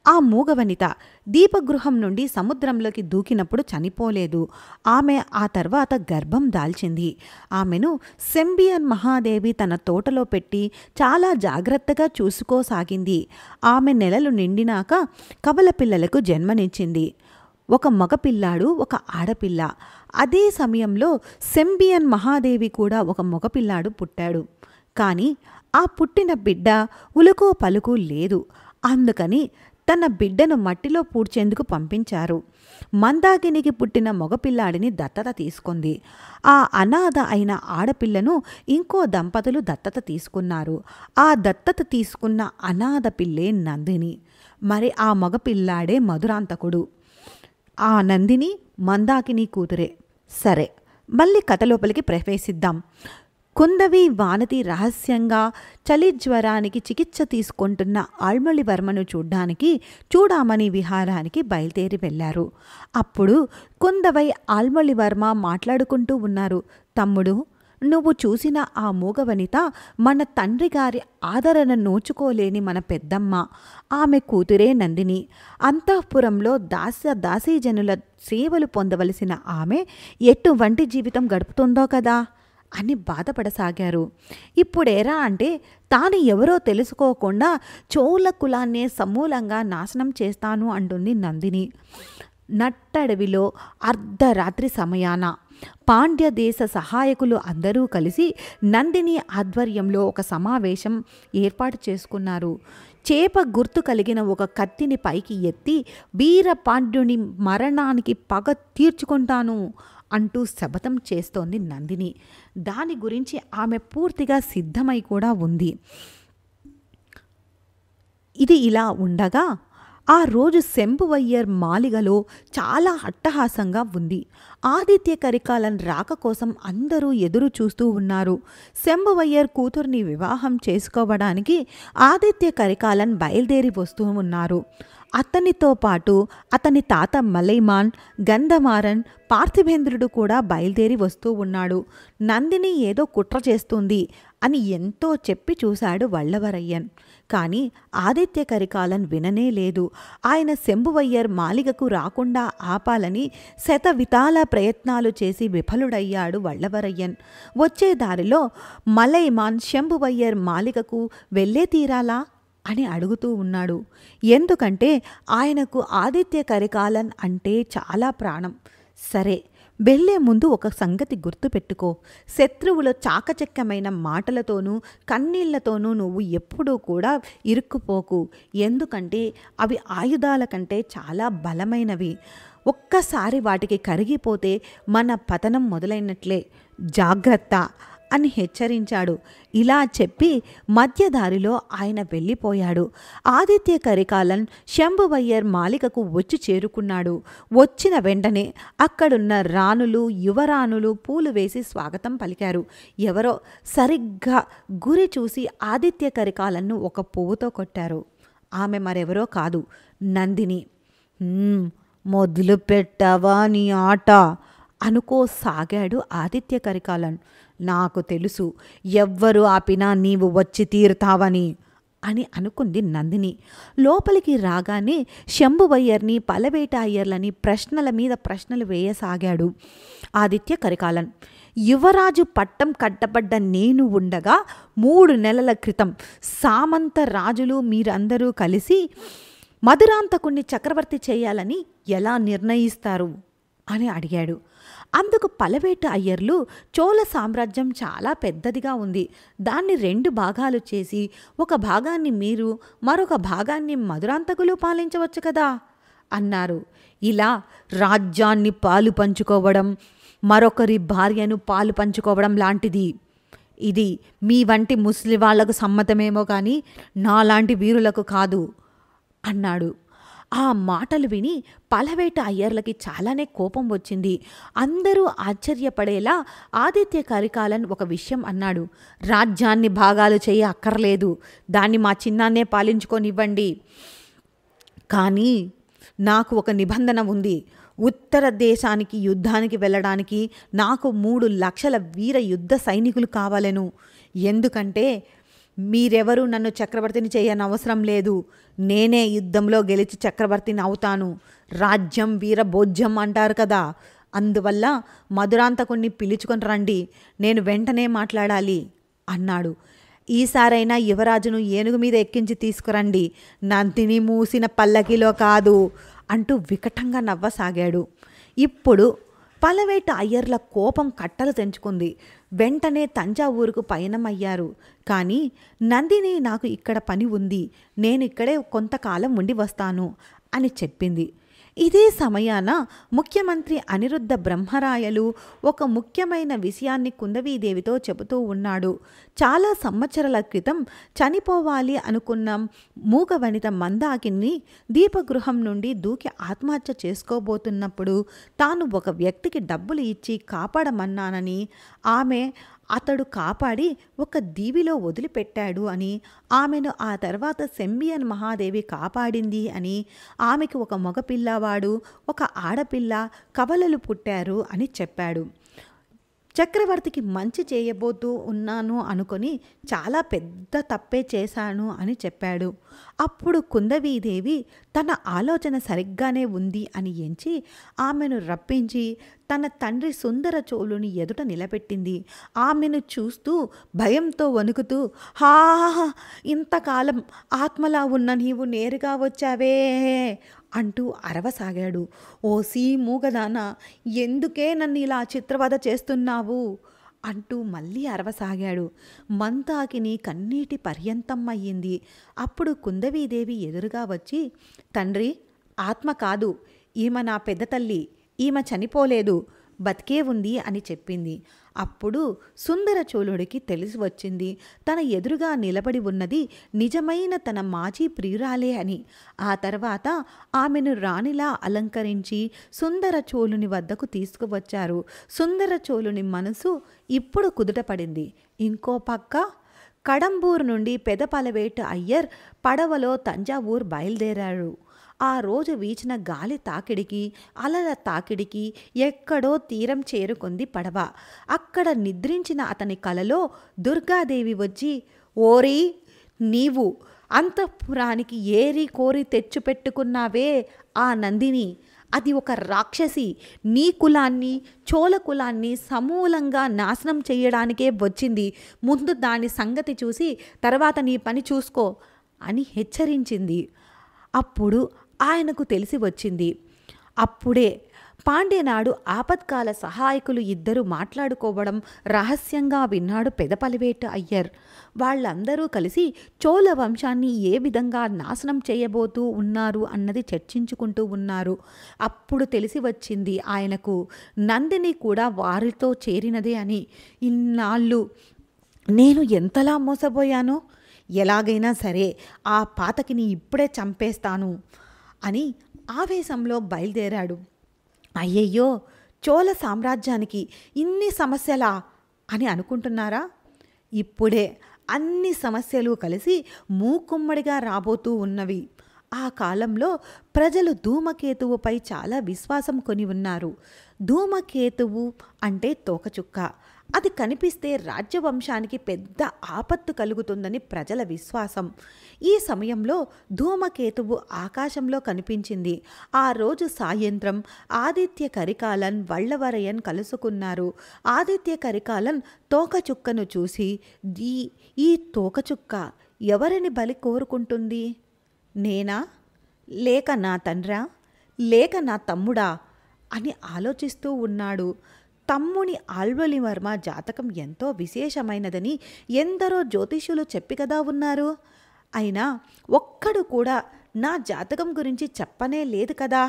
ఆ మూగవనిత దీపగృహం నుండి సముద్రంలోకి దూకినప్పుడు చనిపోలేదు. ఆమె ఆ తర్వాత గర్భం దాల్చింది. ఆమెను సెంబియన్ మహాదేవి తన తోటలో పెట్టి చాలా జాగ్రత్తగా చూసుకోసాగింది. ఆమె నెలలు నిండినాక కవల పిల్లలకు జన్మనిచ్చింది. ఒక మగపిల్లాడు, ఒక ఆడపిల్ల. అదే సమయంలో సెంబియన్ మహాదేవి కూడా ఒక మగపిల్లాడు పుట్టాడు. కానీ ఆ పుట్టిన బిడ్డ ఉలుకో పలుకు లేదు. అందుకని తన బిడ్డను మట్టిలో పూడ్చేందుకు పంపించారు. మందాకినికి పుట్టిన మగపిల్లాడిని దత్తత తీసుకుంది. ఆ అనాథ అయిన ఆడపిల్లను ఇంకో దంపతులు దత్తత తీసుకున్నారు. ఆ దత్తత తీసుకున్న అనాథ పిల్లే నందిని. మరి ఆ మగపిల్లాడే మధురాంతకుడు. ఆ నందిని మందాకిని కూతురే. సరే, మళ్ళీ కథ లోపలికి ప్రవేశిద్దాం. కుందవి, వానతి రహస్యంగా చలిజ్వరానికి చికిత్స తీసుకుంటున్న ఆళ్మొళివర్మను చూడామణి విహారానికి బయలుదేరి వెళ్లారు. అప్పుడు కుందవై, ఆళ్మొళివర్మ మాట్లాడుకుంటూ ఉన్నారు. తమ్ముడు, నువ్వు చూసిన ఆ మూగవనిత మన తండ్రి గారి ఆదరణ నోచుకోలేని మన పెద్దమ్మ. ఆమె కూతురే నందిని. అంతఃపురంలో దాసీజనుల సేవలు పొందవలసిన ఆమె ఎటువంటి జీవితం గడుపుతుందో కదా అని బాధపడసాగారు. ఇప్పుడేరా అంటే తాను ఎవరో తెలుసుకోకుండా చోళ కులాన్నే సమూలంగా నాశనం చేస్తాను అంటుంది నందిని. నట్టడవిలో అర్ధరాత్రి సమయాన పాండ్య దేశ సహాయకులు అందరూ కలిసి నందిని ఆధ్వర్యంలో ఒక సమావేశం ఏర్పాటు చేసుకున్నారు. చేప గుర్తు కలిగిన ఒక కత్తిని పైకి ఎత్తి వీరపాండ్యుని మరణానికి పగ తీర్చుకుంటాను అంటూ శపథం చేస్తోంది నందిని. దాని గురించి ఆమె పూర్తిగా సిద్ధమై కూడా ఉంది. ఇది ఇలా ఉండగా ఆ రోజు శంభువయ్యర్ మాలిగలో చాలా అట్టహాసంగా ఉంది. ఆదిత్య కరికాలన్ రాక కోసం అందరూ ఎదురు చూస్తూ ఉన్నారు. శంభువయ్యర్ కూతుర్ని వివాహం చేసుకోవడానికి ఆదిత్య కరికాలన్ బయలుదేరి వస్తూ ఉన్నారు. అతనితో పాటు అతని తాత మలైమాన్, గంధమారన్, పార్థివేంద్రుడు కూడా బయలుదేరి వస్తూ ఉన్నాడు. నందిని ఏదో కుట్ర చేస్తుంది అని ఎంతో చెప్పి చూశాడు వల్లవరయ్యన్. కానీ ఆదిత్య కరికాలన్ విననే లేదు. ఆయన శంభువయ్యర్ మాలిగకు రాకుండా ఆపాలని శతవిధాల ప్రయత్నాలు చేసి విఫలుడయ్యాడు వల్లవరయ్యన్. వచ్చే దారిలో మలైమాన్ శంభువయ్యర్ మాలిగకు వెళ్ళే తీరాలా అని అడుగుతూ ఉన్నాడు. ఎందుకంటే ఆయనకు ఆదిత్య కరికాలన్ అంటే చాలా ప్రాణం. సరే, వెళ్లే ముందు ఒక సంగతి గుర్తుపెట్టుకో. శత్రువుల చాకచక్యమైన మాటలతోనూ కన్నీళ్లతోనూ నువ్వు ఎప్పుడూ కూడా ఇరుక్కుపోకు. ఎందుకంటే అవి ఆయుధాల కంటే చాలా బలమైనవి. ఒక్కసారి వాటికి కరిగిపోతే మన పతనం మొదలైనట్లే. జాగ్రత్త అని హెచ్చరించాడు. ఇలా చెప్పి మధ్యదారిలో ఆయన వెళ్ళిపోయాడు. ఆదిత్య కరికాలన్ శంభువయ్యర్ మాలికకు వచ్చి చేరుకున్నాడు. వచ్చిన వెంటనే అక్కడున్న రాణులు, యువరాణులు పూలు వేసి స్వాగతం పలికారు. ఎవరో సరిగ్గా గురి చూసి ఆదిత్య కరికాలన్ను ఒక పువ్వుతో కొట్టారు. ఆమె మరెవరో కాదు, నందిని. మొదలు పెట్టావా నీ ఆట అనుకోసాగాడు ఆదిత్య కరికాలన్. నాకు తెలుసు, ఎవ్వరు ఆపినా నీవు వచ్చి తీరుతావని అని అనుకుంది నందిని. లోపలికి రాగానే శంభువయ్యర్ని, పలవేట అయ్యర్లని ప్రశ్నల మీద ప్రశ్నలు వేయసాగాడు ఆదిత్య కరికాలన్. యువరాజు పట్టం కట్టబడ్డ నేను ఉండగా 3 నెలల క్రితం సామంత రాజులు మీరందరూ కలిసి మధురాంతకుణ్ణి చక్రవర్తి చేయాలని ఎలా నిర్ణయిస్తారు అని అడిగాడు. అందుకు పలవేట అయ్యర్లు, చోళ సామ్రాజ్యం చాలా పెద్దదిగా ఉంది. దాన్ని 2 భాగాలు చేసి ఒక భాగాన్ని మీరు, మరొక భాగాన్ని మధురాంతకులు పాలించవచ్చు కదా అన్నారు. ఇలా రాజ్యాన్ని పాలు పంచుకోవడం, మరొకరి భార్యను పాలు పంచుకోవడం లాంటిది. ఇది మీ వంటి ముస్లిం వాళ్లకు సమ్మతమేమో కానీ నాలాంటి వీరులకు కాదు అన్నాడు. ఆ మాటలు విని పలవేట అయ్యర్లకి చాలానే కోపం వచ్చింది. అందరూ ఆశ్చర్యపడేలా ఆదిత్య కరికాలన్ ఒక విషయం అన్నాడు. రాజ్యాన్ని భాగాలు చేయ అక్కర్లేదు, దాన్ని మా చిన్నాన్నే పాలించుకొనివ్వండి. కానీ నాకు ఒక నిబంధన ఉంది. ఉత్తర దేశానికి యుద్ధానికి వెళ్ళడానికి నాకు 3 లక్షల వీర యుద్ధ సైనికులు కావాలను. ఎందుకంటే మీరెవరూ నన్ను చక్రవర్తిని చేయనవసరం లేదు. నేనే యుద్ధంలో గెలిచి చక్రవర్తిని అవుతాను. రాజ్యం వీరభోజ్యం అంటారు కదా. అందువల్ల మధురాంతకుణ్ణి పిలుచుకొని రండి, నేను వెంటనే మాట్లాడాలి అన్నాడు. ఈసారైనా యువరాజును ఏనుగు మీద ఎక్కించి తీసుకురండి, నందిని మూసిన పల్లకిలో కాదు అంటూ వికటంగా నవ్వసాగాడు. ఇప్పుడు పలవేట అయ్యర్ల కోపం కట్టలు తెంచుకుంది. వెంటనే తంజావూరుకు పయనమయ్యారు. కానీ నందిని, నాకు ఇక్కడ పని ఉంది, నేను ఇక్కడే కొంతకాలం ఉండి వస్తాను అని చెప్పింది. ఇదే సమయాన ముఖ్యమంత్రి అనిరుద్ధ బ్రహ్మరాయలు ఒక ముఖ్యమైన విషయాన్ని కుందవీదేవితో చెబుతూ ఉన్నాడు. చాలా సంవత్సరాల క్రితం చనిపోవాలి అనుకున్న మూగ వనిత మందాకిని దీపగృహం నుండి దూకి ఆత్మహత్య చేసుకోబోతున్నప్పుడు తాను ఒక వ్యక్తికి డబ్బులు ఇచ్చి కాపాడమన్నానని, అతడు కాపాడి ఒక దీవిలో వదిలిపెట్టాడు అని, ఆమెను ఆ తర్వాత సెంబియన్ మహాదేవి కాపాడింది అని, ఆమెకు ఒక మగపిల్లవాడు, ఒక ఆడపిల్ల కవలలు పుట్టారు అని చెప్పాడు. చక్రవర్తికి మంచి చేయబోతూ ఉన్నాను అనుకొని చాలా పెద్ద తప్పే చేశాను అని చెప్పాడు. అప్పుడు కుందవీదేవి తన ఆలోచన సరిగ్గానే ఉంది అని ఎంచి ఆమెను రప్పించి తన తండ్రి సుందర చోళుని ఎదుట నిలబెట్టింది. ఆమెను చూస్తూ భయంతో వణుకుతూ, హా, ఇంతకాలం ఆత్మలా ఉన్న నీవు నేరుగా వచ్చావే అంటూ అరవసాగాడు. ఓసీ మూగదానా, ఎందుకే నన్ను ఇలా చిత్రవద చేస్తున్నావు అంటూ మళ్ళీ అరవసాగాడు. మందాకిని కన్నీటి పర్యంతం అయ్యింది. అప్పుడు కుందవీదేవి ఎదురుగా వచ్చి, తండ్రి, ఆత్మ కాదు, ఈమె నా పెద్ద తల్లి, ఈమె చనిపోలేదు, బతికే ఉంది అని చెప్పింది. అప్పుడు సుందర చోళుడికి తెలిసి వచ్చింది తన ఎదురుగా నిలబడి ఉన్నది నిజమైన తన మాజీ ప్రియురాలే అని. ఆ తర్వాత ఆమెను రాణిలా అలంకరించి సుందర చోళుని వద్దకు తీసుకువచ్చారు. సుందర చోళుని మనసు ఇప్పుడు కుదుటపడింది. ఇంకో పక్క కడంబూరు నుండి పెదపలవేటు అయ్యర్ పడవలో తంజావూరు బయలుదేరారు. ఆ రోజు వీచిన గాలి తాకిడికి, అలల తాకిడికి ఎక్కడో తీరం చేరుకుంది పడవ. అక్కడ నిద్రించిన అతని కలలో దుర్గాదేవి వచ్చి, ఓరి, నీవు అంతఃపురానికి ఏరి కోరి తెచ్చిపెట్టుకున్నావే ఆ నందిని, అది ఒక రాక్షసి, నీ కులాన్ని, చోళ కులాన్ని సమూలంగా నాశనం చేయడానికే వచ్చింది. ముందు దాని సంగతి చూసి తర్వాత నీ పని చూసుకో అని హెచ్చరించింది. అప్పుడు ఆయనకు తెలిసి వచ్చింది. అప్పుడే పాండ్యనాడు ఆపత్కాల సహాయకులు ఇద్దరు మాట్లాడుకోవడం రహస్యంగా విన్నాడు పెదపలివేటు అయ్యర్. వాళ్ళందరూ కలిసి చోళ వంశాన్ని ఏ విధంగా నాశనం చేయబోతూ ఉన్నారు అన్నది చర్చించుకుంటూ ఉన్నారు. అప్పుడు తెలిసి వచ్చింది ఆయనకు నందిని కూడా వారితో చేరినదే అని. ఇన్నాళ్ళు నేను ఎంతలా మోసపోయానో, ఎలాగైనా సరే ఆ పాతకిని ఇప్పుడే చంపేస్తాను అని ఆవేశంలో బయలుదేరాడు. అయ్యయ్యో, చోళ సామ్రాజ్యానికి ఇన్ని సమస్యలా అని అనుకుంటున్నారా? ఇప్పుడే అన్ని సమస్యలు కలిసి మూకుమ్మడిగా రాబోతూ ఉన్నవి. ఆ కాలంలో ప్రజలు ధూమకేతువుపై చాలా విశ్వాసం కొని ఉన్నారు. ధూమకేతువు అంటే తోకచుక్క. అది కనిపిస్తే రాజ్యవంశానికి పెద్ద ఆపత్తు కలుగుతుందని ప్రజల విశ్వాసం. ఈ సమయంలో ధూమకేతువు ఆకాశంలో కనిపించింది. ఆ రోజు సాయంత్రం ఆదిత్య కరికాలన్, వల్లవరయన్ కలుసుకున్నారు. ఆదిత్య కరికాలన్ తోకచుక్కను చూసి, ఈ తోకచుక్క ఎవరిని బలి కోరుకుంటుంది? నేనా, లేక నా తండ్రా, లేక నా తమ్ముడా అని ఆలోచిస్తూ ఉన్నాడు. తమ్ముని ఆల్వలివర్మ జాతకం ఎంతో విశేషమైనదని ఎందరో జ్యోతిష్యులు చెప్పి కదా ఉన్నారు. అయినా ఒక్కడు కూడా నా జాతకం గురించి చెప్పనే లేదు కదా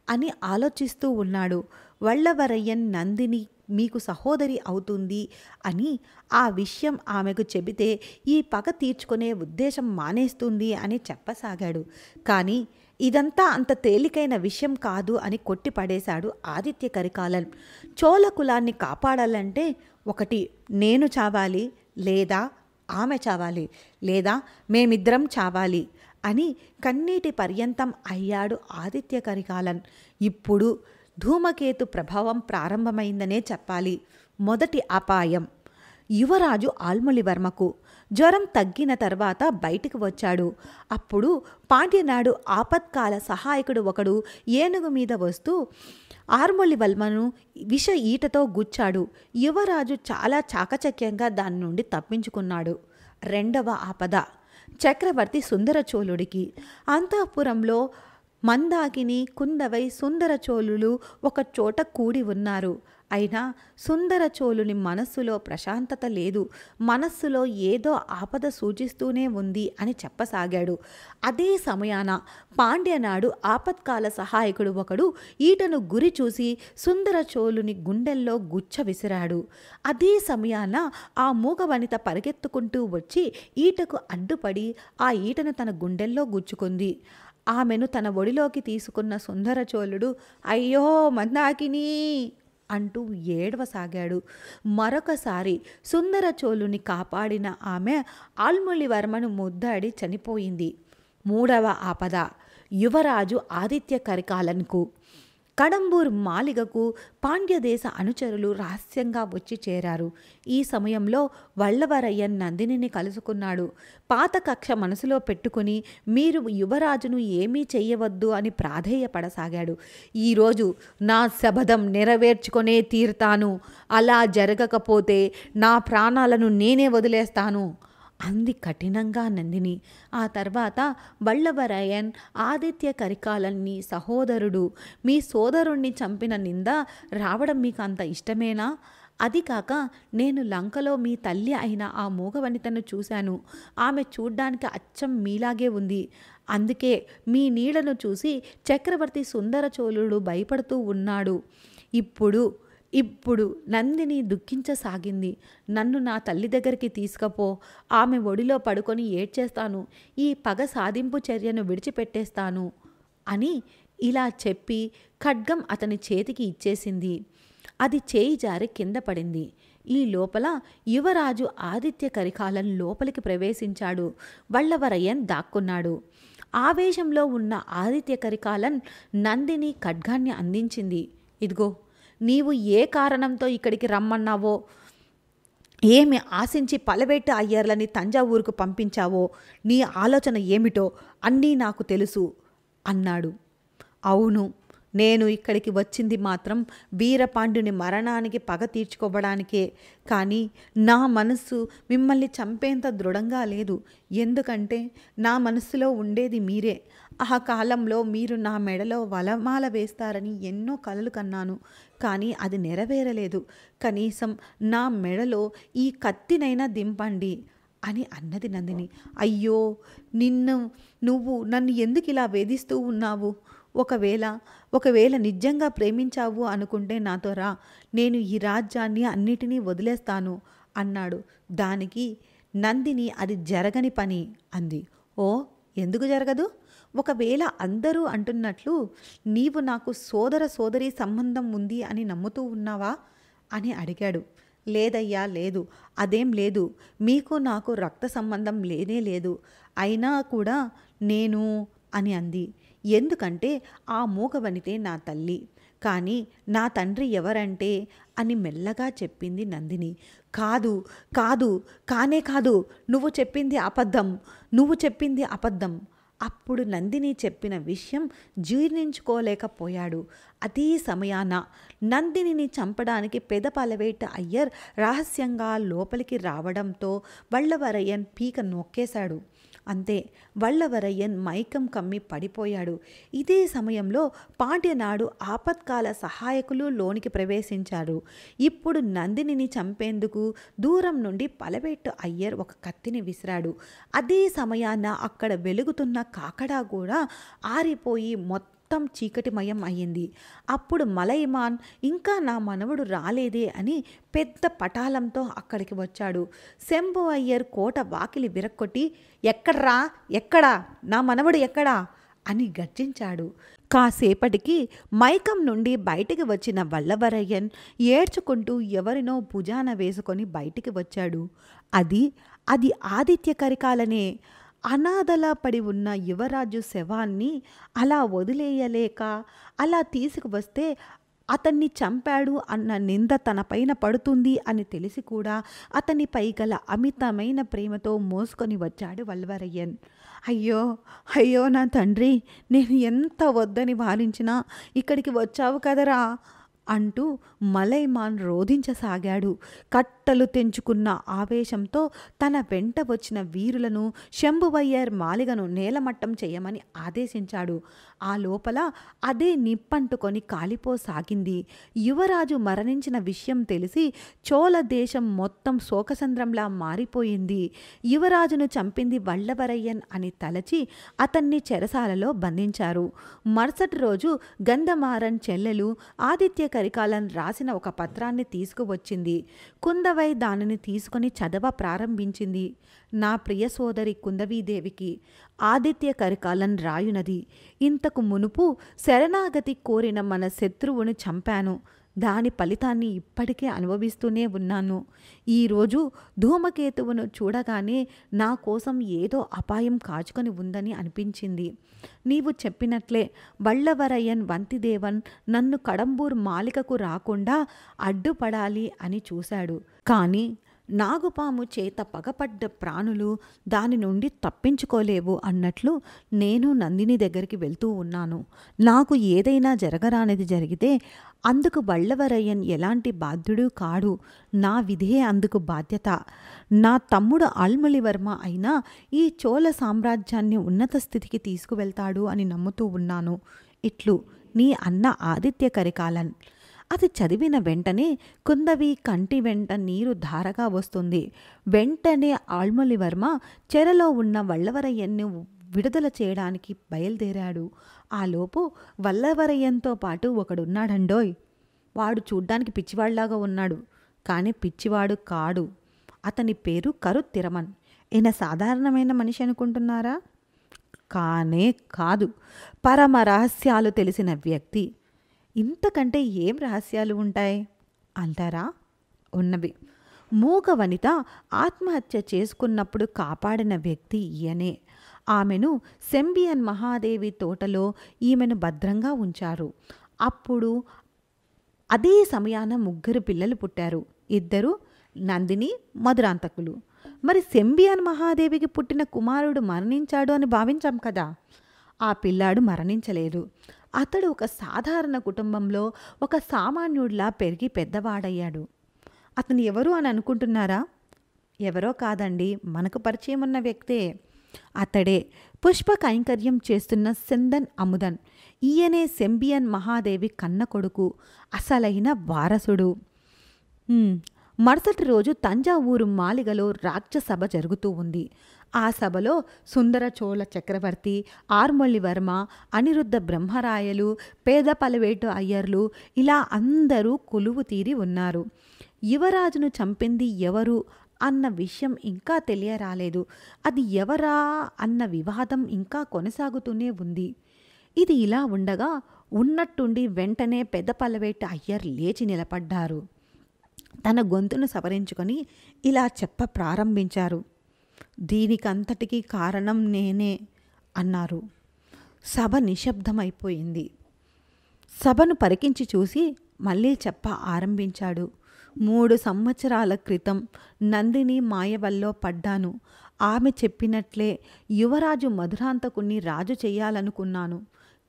అని ఆలోచిస్తూ ఉన్నాడు. వల్లవరయ్యన్ నందిని మీకు సహోదరి అవుతుంది అని, ఆ విషయం ఆమెకు చెబితే ఈ పగ తీర్చుకునే ఉద్దేశం మానేస్తుంది అని చెప్పసాగాడు. కానీ ఇదంతా అంత తేలికైన విషయం కాదు అని కొట్టిపడేశాడు ఆదిత్య కరికాలన్. చోళ కులాన్ని కాపాడాలంటే ఒకటి నేను చావాలి, లేదా ఆమె చావాలి, లేదా మేమిద్దరం చావాలి అని కన్నీటి పర్యంతం అయ్యాడు ఆదిత్య కరికాలన్. ఇప్పుడు ధూమకేతు ప్రభావం ప్రారంభమైందనే చెప్పాలి. మొదటి అపాయం యువరాజు ఆల్మొలివర్మకు. జ్వరం తగ్గిన తర్వాత బయటికి వచ్చాడు. అప్పుడు పాండ్యనాడు ఆపత్కాల సహాయకుడు ఒకడు ఏనుగు మీద వస్తూ ఆర్మొలివర్మను విష ఈటతో గుచ్చాడు. యువరాజు చాలా చాకచక్యంగా దాని నుండి తప్పించుకున్నాడు. రెండవ ఆపద చక్రవర్తి సుందరచోళుడికి. అంతఃపురంలో మందాకిని, కుందవై, సుందరచోళులు ఒక చోట కూడి ఉన్నారు. అయినా సుందరచోళుని మనస్సులో ప్రశాంతత లేదు. మనస్సులో ఏదో ఆపద సూచిస్తూనే ఉంది అని చెప్పసాగాడు. అదే సమయాన పాండ్యనాడు ఆపత్కాల సహాయకుడు ఒకడు ఈటను గురి చూసి సుందరచోళుని గుండెల్లో గుచ్చ విసిరాడు. అదే సమయాన ఆ మూగవనిత పరిగెత్తుకుంటూ వచ్చి ఈటకు అడ్డుపడి ఆ ఈటను తన గుండెల్లో గుచ్చుకుంది. ఆమెను తన ఒడిలోకి తీసుకున్న సుందరచోళుడు అయ్యో మందాకిని అంటూ ఏడవసాగాడు. మరొకసారి సుందరచోళుని కాపాడిన ఆమె ఆల్మొలివర్మను ముద్దాడి చనిపోయింది. మూడవ ఆపద యువరాజు ఆదిత్య కరికాలన్కు. కడంబూర్ మాలిగకు పాండ్యదేశ అనుచరులు రహస్యంగా వచ్చి చేరారు. ఈ సమయంలో వల్లవరయ్యన్ నందినిని కలుసుకున్నాడు. పాత కక్ష మనసులో పెట్టుకుని మీరు యువరాజును ఏమీ చెయ్యవద్దు అని ప్రాధేయపడసాగాడు. ఈరోజు నా శపథం నెరవేర్చుకొనే తీరుతాను. అలా జరగకపోతే నా ప్రాణాలను నేనే వదిలేస్తాను అంది కఠినంగా నందిని. ఆ తర్వాత వల్లవరయ్యన్ ఆదిత్య కరికాలన్ని సహోదరుడు, మీ సోదరుణ్ణి చంపిన నింద రావడం మీకు అంత ఇష్టమేనా? అది కాక నేను లంకలో మీ తల్లి అయిన ఆ మూగవనితను చూశాను. ఆమె చూడ్డానికి అచ్చం మీలాగే ఉంది. అందుకే మీ నీడను చూసి చక్రవర్తి సుందరచోళుడు భయపడుతూ ఉన్నాడు. ఇప్పుడు నందిని దుఃఖించసాగింది. నన్ను నా తల్లి దగ్గరికి తీసుకపో, ఆమె ఒడిలో పడుకొని ఏడ్చేస్తాను, ఈ పగ సాధింపు చర్యను విడిచిపెట్టేస్తాను అని ఇలా చెప్పి ఖడ్గం అతని చేతికి ఇచ్చేసింది. అది చేయి జారి కింద పడింది. ఈ లోపల యువరాజు ఆదిత్య కరికాలన్ లోపలికి ప్రవేశించాడు. వల్లవరయ్యన్ దాక్కున్నాడు. ఆవేశంలో ఉన్న ఆదిత్య కరికాలన్ నందిని ఖడ్గాన్ని అందించింది. ఇదిగో, నీవు ఏ కారణంతో ఇక్కడికి రమ్మన్నావో, ఏమి ఆశించి పలవేట అయ్యర్లని తంజావూరుకు పంపించావో, నీ ఆలోచన ఏమిటో అన్నీ నాకు తెలుసు అన్నాడు. అవును, నేను ఇక్కడికి వచ్చింది మాత్రం వీరపాండ్యుని మరణానికి పగ తీర్చుకోవడానికే. కానీ నా మనస్సు మిమ్మల్ని చంపేంత దృఢంగా లేదు. ఎందుకంటే నా మనస్సులో ఉండేది మీరే. ఆ కాలంలో మీరు నా మెడలో వలమాల వేస్తారని ఎన్నో కలలు కన్నాను. కానీ అది నెరవేరలేదు. కనీసం నా మెడలో ఈ కత్తినైనా దింపండి అని అన్నది నందిని. అయ్యో, నువ్వు నన్ను ఎందుకు ఇలా వేధిస్తూ ఉన్నావు? ఒకవేళ నిజంగా ప్రేమించావు అనుకుంటే నాతో రా, నేను ఈ రాజ్యాన్ని అన్నిటినీ వదిలేస్తాను అన్నాడు. దానికి నందిని అది జరగని పని అంది. ఓ, ఎందుకు జరగదు? ఒకవేళ అందరూ అంటున్నట్లు నీవు నాకు సోదరీ సంబంధం ఉంది అని నమ్ముతూ ఉన్నావా అని అడిగాడు. లేదయ్యా, లేదు, అదేం లేదు. మీకు నాకు రక్త సంబంధం లేనే లేదు. అయినా కూడా నేను అని అంది. ఎందుకంటే ఆ మూగవనితే నా తల్లి, కానీ నా తండ్రి ఎవరంటే అని మెల్లగా చెప్పింది నందిని. కానే కాదు, నువ్వు చెప్పింది అబద్ధం. అప్పుడు నందిని చెప్పిన విషయం జీర్ణించుకోలేకపోయాడు. అదే సమయాన నందినిని చంపడానికి పెదపలవేట అయ్యర్ రహస్యంగా లోపలికి రావడంతో వల్లవరయ్యన్ పీక నొక్కేశాడు. అంతే, వల్లవరయ్యన్ మైకం కమ్మి పడిపోయాడు. ఇదే సమయంలో పాండ్యనాడు ఆపత్కాల సహాయకులు లోనికి ప్రవేశించారు. ఇప్పుడు నందినిని చంపేందుకు దూరం నుండి పలవేట్టు అయ్యర్ ఒక కత్తిని విసిరాడు. అదే సమయాన అక్కడ వెలుగుతున్న కాకడా కూడా ఆరిపోయి మొత్తం చీకటిమయం అయ్యింది. అప్పుడు మలైమాన్ ఇంకా నా మనవడు రాలేదే అని పెద్ద పటాలంతో అక్కడికి వచ్చాడు. శంభు అయ్యర్ కోట వాకిలి విరక్కొట్టి, ఎక్కడా నా మనవడు ఎక్కడా అని గర్జించాడు. కాసేపటికి మైకం నుండి బయటికి వచ్చిన వల్లవరయ్యన్ ఏడ్చుకుంటూ ఎవరినో భుజాన వేసుకొని బయటికి వచ్చాడు. అది ఆదిత్య కరికాలనే. అనాథలా పడి ఉన్న యువరాజు శవాన్ని అలా వదిలేయలేక అలా తీసుకువస్తే అతన్ని చంపాడు అన్న నింద తనపైన పడుతుంది అని తెలిసి కూడా అతనిపై గల అమితమైన ప్రేమతో మోసుకొని వచ్చాడు వల్లవరయ్యన్. అయ్యో నా తండ్రి, నేను ఎంత వద్దని వారించినా ఇక్కడికి వచ్చావు కదరా అంటూ మలైమాన్ రోధించసాగాడు. కట్టలు తెంచుకున్న ఆవేశంతో తన వెంట వచ్చిన వీరులను శంభువయ్యర్ మాలిగను నేలమట్టం చేయమని ఆదేశించాడు. ఆ లోపల అదే నిప్పంటుకొని కాలిపోసాగింది. యువరాజు మరణించిన విషయం తెలిసి చోళ దేశం మొత్తం శోకసంద్రంలా మారిపోయింది. యువరాజును చంపింది వల్లవరయ్యన్ అని తలచి అతన్ని చెరసాలలో బంధించారు. మరుసటి రోజు గంధమారన్ చెల్లెలు ఆదిత్య కరికాలన్ రాసిన ఒక పత్రాన్ని తీసుకువచ్చింది. కుందవై దానిని తీసుకొని చదవ ప్రారంభించింది. నా ప్రియ సోదరి కుందవీదేవికి ఆదిత్య కరికాలన్ రాయునది. ఇంతకు మునుపు శరణాగతి కోరిన మన శత్రువుని చంపాను. దాని ఫలితాన్ని ఇప్పటికే అనుభవిస్తూనే ఉన్నాను. ఈరోజు ధూమకేతువును చూడగానే నా కోసం ఏదో అపాయం కాచుకొని ఉందని అనిపించింది. నీవు చెప్పినట్లే వల్లవరయ్యన్ వంతిదేవన్ నన్ను కడంబూర్ మాలికకు రాకుండా అడ్డుపడాలి అని చూశాడు. కానీ నాగుపాము చేత పగపడ్డ ప్రాణులు దాని నుండి తప్పించుకోలేవు అన్నట్లు నేను నందిని దగ్గరికి వెళ్తూ ఉన్నాను. నాకు ఏదైనా జరగరానిది జరిగితే అందుకు వల్లవరయ్యన్ ఎలాంటి బాధ్యుడు కాడు. నా విధే అందుకు బాధ్యత. నా తమ్ముడు ఆల్మలివర్మ అయినా ఈ చోళ సామ్రాజ్యాన్ని ఉన్నత స్థితికి తీసుకువెళ్తాడు అని నమ్ముతూ ఉన్నాను. ఇట్లు నీ అన్న ఆదిత్య కరికాలన్. అది చదివిన వెంటనే కుందవి కంటి వెంట నీరు ధారగా వస్తుంది. వెంటనే ఆల్మలివర్మ చెరలో ఉన్న వల్లవరయ్యన్ను విడుదల చేయడానికి బయలుదేరాడు. ఆలోపు వల్లవరయ్యన్తో పాటు ఒకడున్నాడండోయ్. వాడు చూడ్డానికి పిచ్చివాళ్లాగా ఉన్నాడు, కానీ పిచ్చివాడు కాడు. అతని పేరు కరుత్తిరమన్. ఈయన సాధారణమైన మనిషి అనుకుంటున్నారా? కానే కాదు, పరమ రహస్యాలు తెలిసిన వ్యక్తి. ఇంతకంటే ఏం రహస్యాలు ఉంటాయి అంటారా? ఉన్నవి. మూగ వనిత ఆత్మహత్య చేసుకున్నప్పుడు కాపాడిన వ్యక్తి ఈయనే. ఆమెను సెంబియన్ మహాదేవి తోటలో ఈమెను భద్రంగా ఉంచారు. అప్పుడు అదే సమయాన 3 పిల్లలు పుట్టారు. 2 నందిని, మధురాంతకులు. మరి సెంబియన్ మహాదేవికి పుట్టిన కుమారుడు మరణించాడు అని భావించాం కదా. ఆ పిల్లాడు మరణించలేదు. అతడు ఒక సాధారణ కుటుంబంలో ఒక సామాన్యుడిలా పెరిగి పెద్దవాడయ్యాడు. అతను ఎవరు అని అనుకుంటున్నారా? ఎవరో కాదండి, మనకు పరిచయం ఉన్న వ్యక్తే. అతడే పుష్ప కైంకర్యం చేస్తున్న సెందన్ అముదన్. ఈయనే సెంబియన్ మహాదేవి కన్న కొడుకు, అసలైన వారసుడు. మరుసటి రోజు తంజావూరు మాలిగలో రాజ్యసభ జరుగుతూ ఉంది. ఆ సభలో సుందర చోళ చక్రవర్తి, ఆర్మొళివర్మ, అనిరుద్ధ బ్రహ్మరాయలు, పేద పలవేటు అయ్యర్లు ఇలా అందరూ కొలువు తీరి ఉన్నారు. యువరాజును చంపింది ఎవరు అన్న విషయం ఇంకా తెలియరాలేదు. అది ఎవరా అన్న వివాదం ఇంకా కొనసాగుతూనే ఉంది. ఇది ఇలా ఉండగా ఉన్నట్టుండి వెంటనే పెద్ద పలవేట అయ్యర్ లేచి నిలబడ్డారు. తన గొంతును సవరించుకొని ఇలా చెప్ప ప్రారంభించారు. దీనికంతటికీ కారణం నేనే అన్నారు. సభ నిశ్శబ్దమైపోయింది. సభను పరికించి చూసి మళ్ళీ చెప్ప ఆరంభించాడు. 3 సంవత్సరాల క్రితం నందిని మాయవల్లో పడ్డాను. ఆమె చెప్పినట్లే యువరాజు మధురాంతకుణ్ణి రాజు చెయ్యాలనుకున్నాను.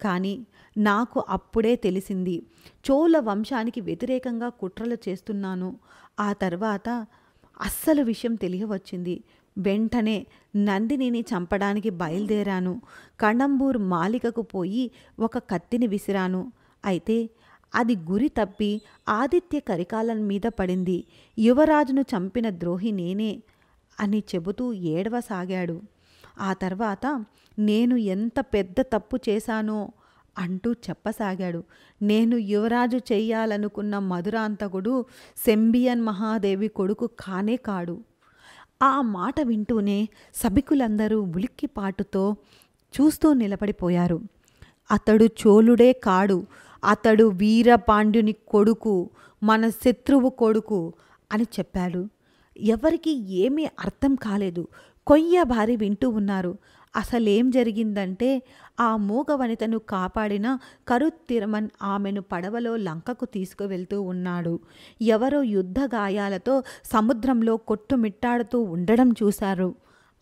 కానీ నాకు అప్పుడే తెలిసింది చోళ వంశానికి వ్యతిరేకంగా కుట్రలు చేస్తున్నాను. ఆ తర్వాత అస్సలు విషయం తెలియవచ్చింది. వెంటనే నందినిని చంపడానికి బయలుదేరాను. కడంబూర్ మాలికకు పోయి ఒక కత్తిని విసిరాను. అయితే అది గురి తప్పి ఆదిత్య కరికాలన్ మీద పడింది. యువరాజును చంపిన ద్రోహి నేనే అని చెబుతూ ఏడవసాగాడు. ఆ తర్వాత నేను ఎంత పెద్ద తప్పు చేశానో అంటూ చెప్పసాగాడు. నేను యువరాజు చెయ్యాలనుకున్న మధురాంతకుడు సెంబియన్ మహాదేవి కొడుకు కానే కాడు. ఆ మాట వింటూనే సభికులందరూ ఉలిక్కిపాటుతో చూస్తూ నిలబడిపోయారు. అతడు చోళుడే కాడు, అతడు వీరపాండ్యుని కొడుకు, మన శత్రువు కొడుకు అని చెప్పాడు. ఎవరికి ఏమీ అర్థం కాలేదు. కొయ్యబారి వింటూ ఉన్నారు. అసలేం జరిగిందంటే ఆ మూగ వనితను కాపాడిన కరుత్తిరమన్ ఆమెను పడవలో లంకకు తీసుకువెళ్తూ ఉన్నాడు. ఎవరో యుద్ధ గాయాలతో సముద్రంలో కొట్టుమిట్టాడుతూ ఉండడం చూశారు.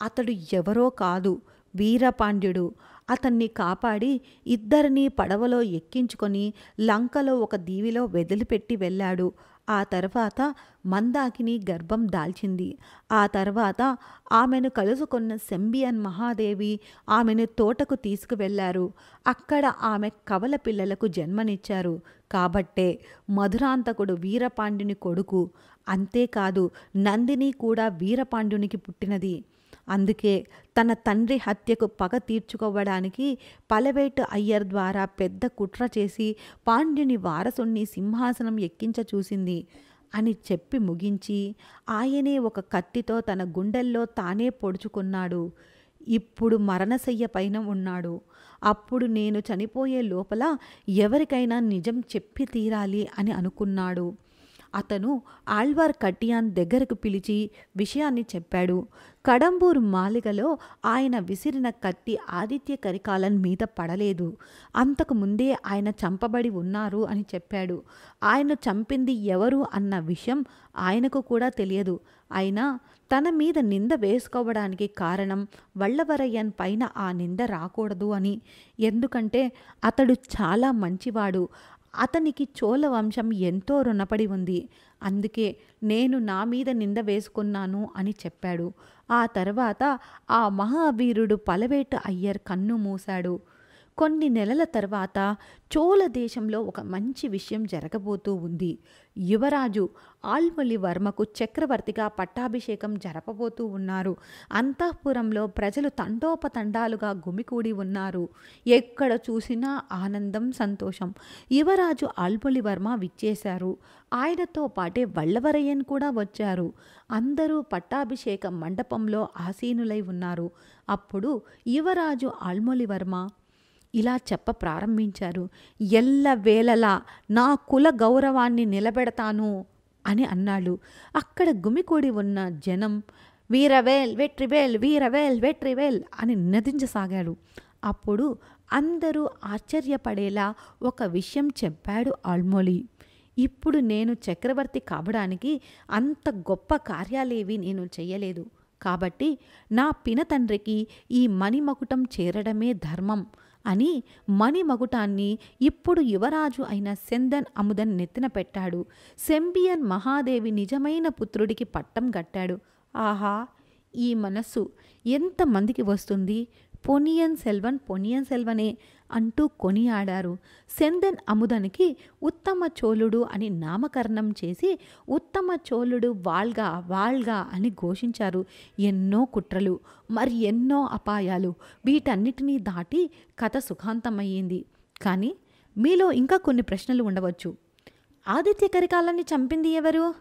అతడు ఎవరో కాదు, వీరపాండ్యుడు. అతన్ని కాపాడి ఇద్దరినీ పడవలో ఎక్కించుకొని లంకలో ఒక దీవిలో వదిలిపెట్టి వెళ్ళాడు. ఆ తర్వాత మందాకిని గర్భం దాల్చింది. ఆ తర్వాత ఆమెను కలుసుకున్న సెంబియన్ మహాదేవి ఆమెను తోటకు తీసుకువెళ్లారు. అక్కడ ఆమె కవల పిల్లలకు జన్మనిచ్చారు. కాబట్టే మధురాంతకుడు వీరపాండ్యుని కొడుకు. అంతేకాదు, నందిని కూడా వీరపాండ్యునికి పుట్టినది. అందుకే తన తండ్రి హత్యకు పగ తీర్చుకోవడానికి పలవేటు అయ్యర్ ద్వారా పెద్ద కుట్ర చేసి పాండ్యుని వారసుణ్ణి సింహాసనం ఎక్కించ చూసింది అని చెప్పి ముగించి ఆయనే ఒక కత్తితో తన గుండెల్లో తానే పొడుచుకున్నాడు. ఇప్పుడు మరణశయ్య పైన ఉన్నాడు. అప్పుడు నేను చనిపోయే లోపల ఎవరికైనా నిజం చెప్పి తీరాలి అని అనుకున్నాడు. అతను ఆళ్వార్ కట్టియాన్ దగ్గరకు పిలిచి విషయాన్ని చెప్పాడు. కడంబూరు మాలిగలో ఆయన విసిరిన కత్తి ఆదిత్య కరికాలన్ మీద పడలేదు. అంతకు ముందే ఆయన చంపబడి ఉన్నారు అని చెప్పాడు. ఆయన చంపింది ఎవరు అన్న విషయం ఆయనకు కూడా తెలియదు. అయినా తన మీద నింద వేసుకోవడానికి కారణం వల్లవరయ్యన్ పైన ఆ నింద రాకూడదు అని. ఎందుకంటే అతడు చాలా మంచివాడు. అతనికి చోళ వంశం ఎంతో రుణపడి ఉంది. అందుకే నేను నా మీద నింద వేసుకున్నాను అని చెప్పాడు. ఆ తర్వాత ఆ మహావీరుడు పలవేట అయ్యర్ కన్ను మూశాడు. కొన్ని నెలల తర్వాత చోళ దేశంలో ఒక మంచి విషయం జరగబోతూ ఉంది. యువరాజు ఆల్మొలివర్మకు చక్రవర్తిగా పట్టాభిషేకం జరపబోతూ ఉన్నారు. అంతఃపురంలో ప్రజలు తండోపతండాలుగా గుమికూడి ఉన్నారు. ఎక్కడ చూసినా ఆనందం, సంతోషం. యువరాజు ఆల్మొలివర్మ విచ్చేశారు. ఆయనతో పాటే వల్లవరయ్యన్ కూడా వచ్చారు. అందరూ పట్టాభిషేక మండపంలో ఆసీనులై ఉన్నారు. అప్పుడు యువరాజు ఆల్మొలివర్మ ఇలా చెప్ప ప్రారంభించారు. ఎల్లవేళలా నా కుల గౌరవాన్ని నిలబెడతాను అని అన్నాడు. అక్కడ గుమికూడి ఉన్న జనం వీరవేల్ వెట్రివేల్, వీరవేల్ వెట్రివేల్ అని నినదించసాగాడు. అప్పుడు అందరూ ఆశ్చర్యపడేలా ఒక విషయం చెప్పాడు ఆల్మొలి. ఇప్పుడు నేను చక్రవర్తి కావడానికి అంత గొప్ప కార్యాలేవి నేను చెయ్యలేదు. కాబట్టి నా పినతండ్రికి ఈ మణిమకుటం చేరడమే ధర్మం అని మణిమకుటాన్ని ఇప్పుడు యువరాజు అయిన సెందన్ అముదన్ నెత్తిన పెట్టాడు. సెంబియన్ మహాదేవి నిజమైన పుత్రుడికి పట్టం కట్టాడు. ఆహా, ఈ మనస్సు ఎంతమందికి వస్తుంది? పొనియన్ సెల్వన్, పొనియన్ సెల్వనే అంటూ కొనియాడారు. సెందన్ అముదనికి ఉత్తమ చోళుడు అని నామకరణం చేసి ఉత్తమ చోళుడు వాల్గా వాల్గా అని ఘోషించారు. ఎన్నో కుట్రలు, మరి ఎన్నో అపాయాలు, వీటన్నిటినీ దాటి కథ సుఖాంతమయ్యింది. కానీ మీలో ఇంకా కొన్ని ప్రశ్నలు ఉండవచ్చు. ఆదిత్య కరికాలన్ని చంపింది ఎవరు?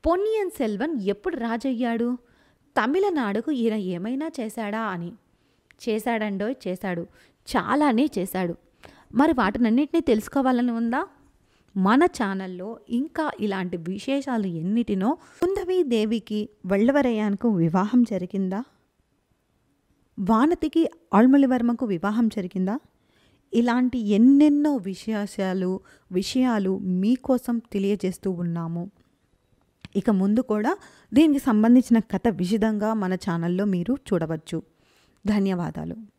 పొన్నియిన్ సెల్వన్ ఎప్పుడు రాజయ్యాడు? తమిళనాడుకు ఈయన ఏమైనా చేశాడా అని. చేశాడండోయ్, చేశాడు. చాలానే చేశాడు. మరి వాటినన్నిటినీ తెలుసుకోవాలని ఉందా? మన ఛానల్లో ఇంకా ఇలాంటి విశేషాలు ఎన్నిటినో. కుందవీ దేవికి వల్లవరయ్యన్కు వివాహం జరిగిందా? వానతికి ఆల్మొలివర్మకు వివాహం జరిగిందా? ఇలాంటి ఎన్నెన్నో విషయాలు మీకోసం తెలియజేస్తూ ఉన్నాము. ఇక ముందు కూడా దీనికి సంబంధించిన కథ విశదంగా మన ఛానల్లో మీరు చూడవచ్చు. ధన్యవాదాలు.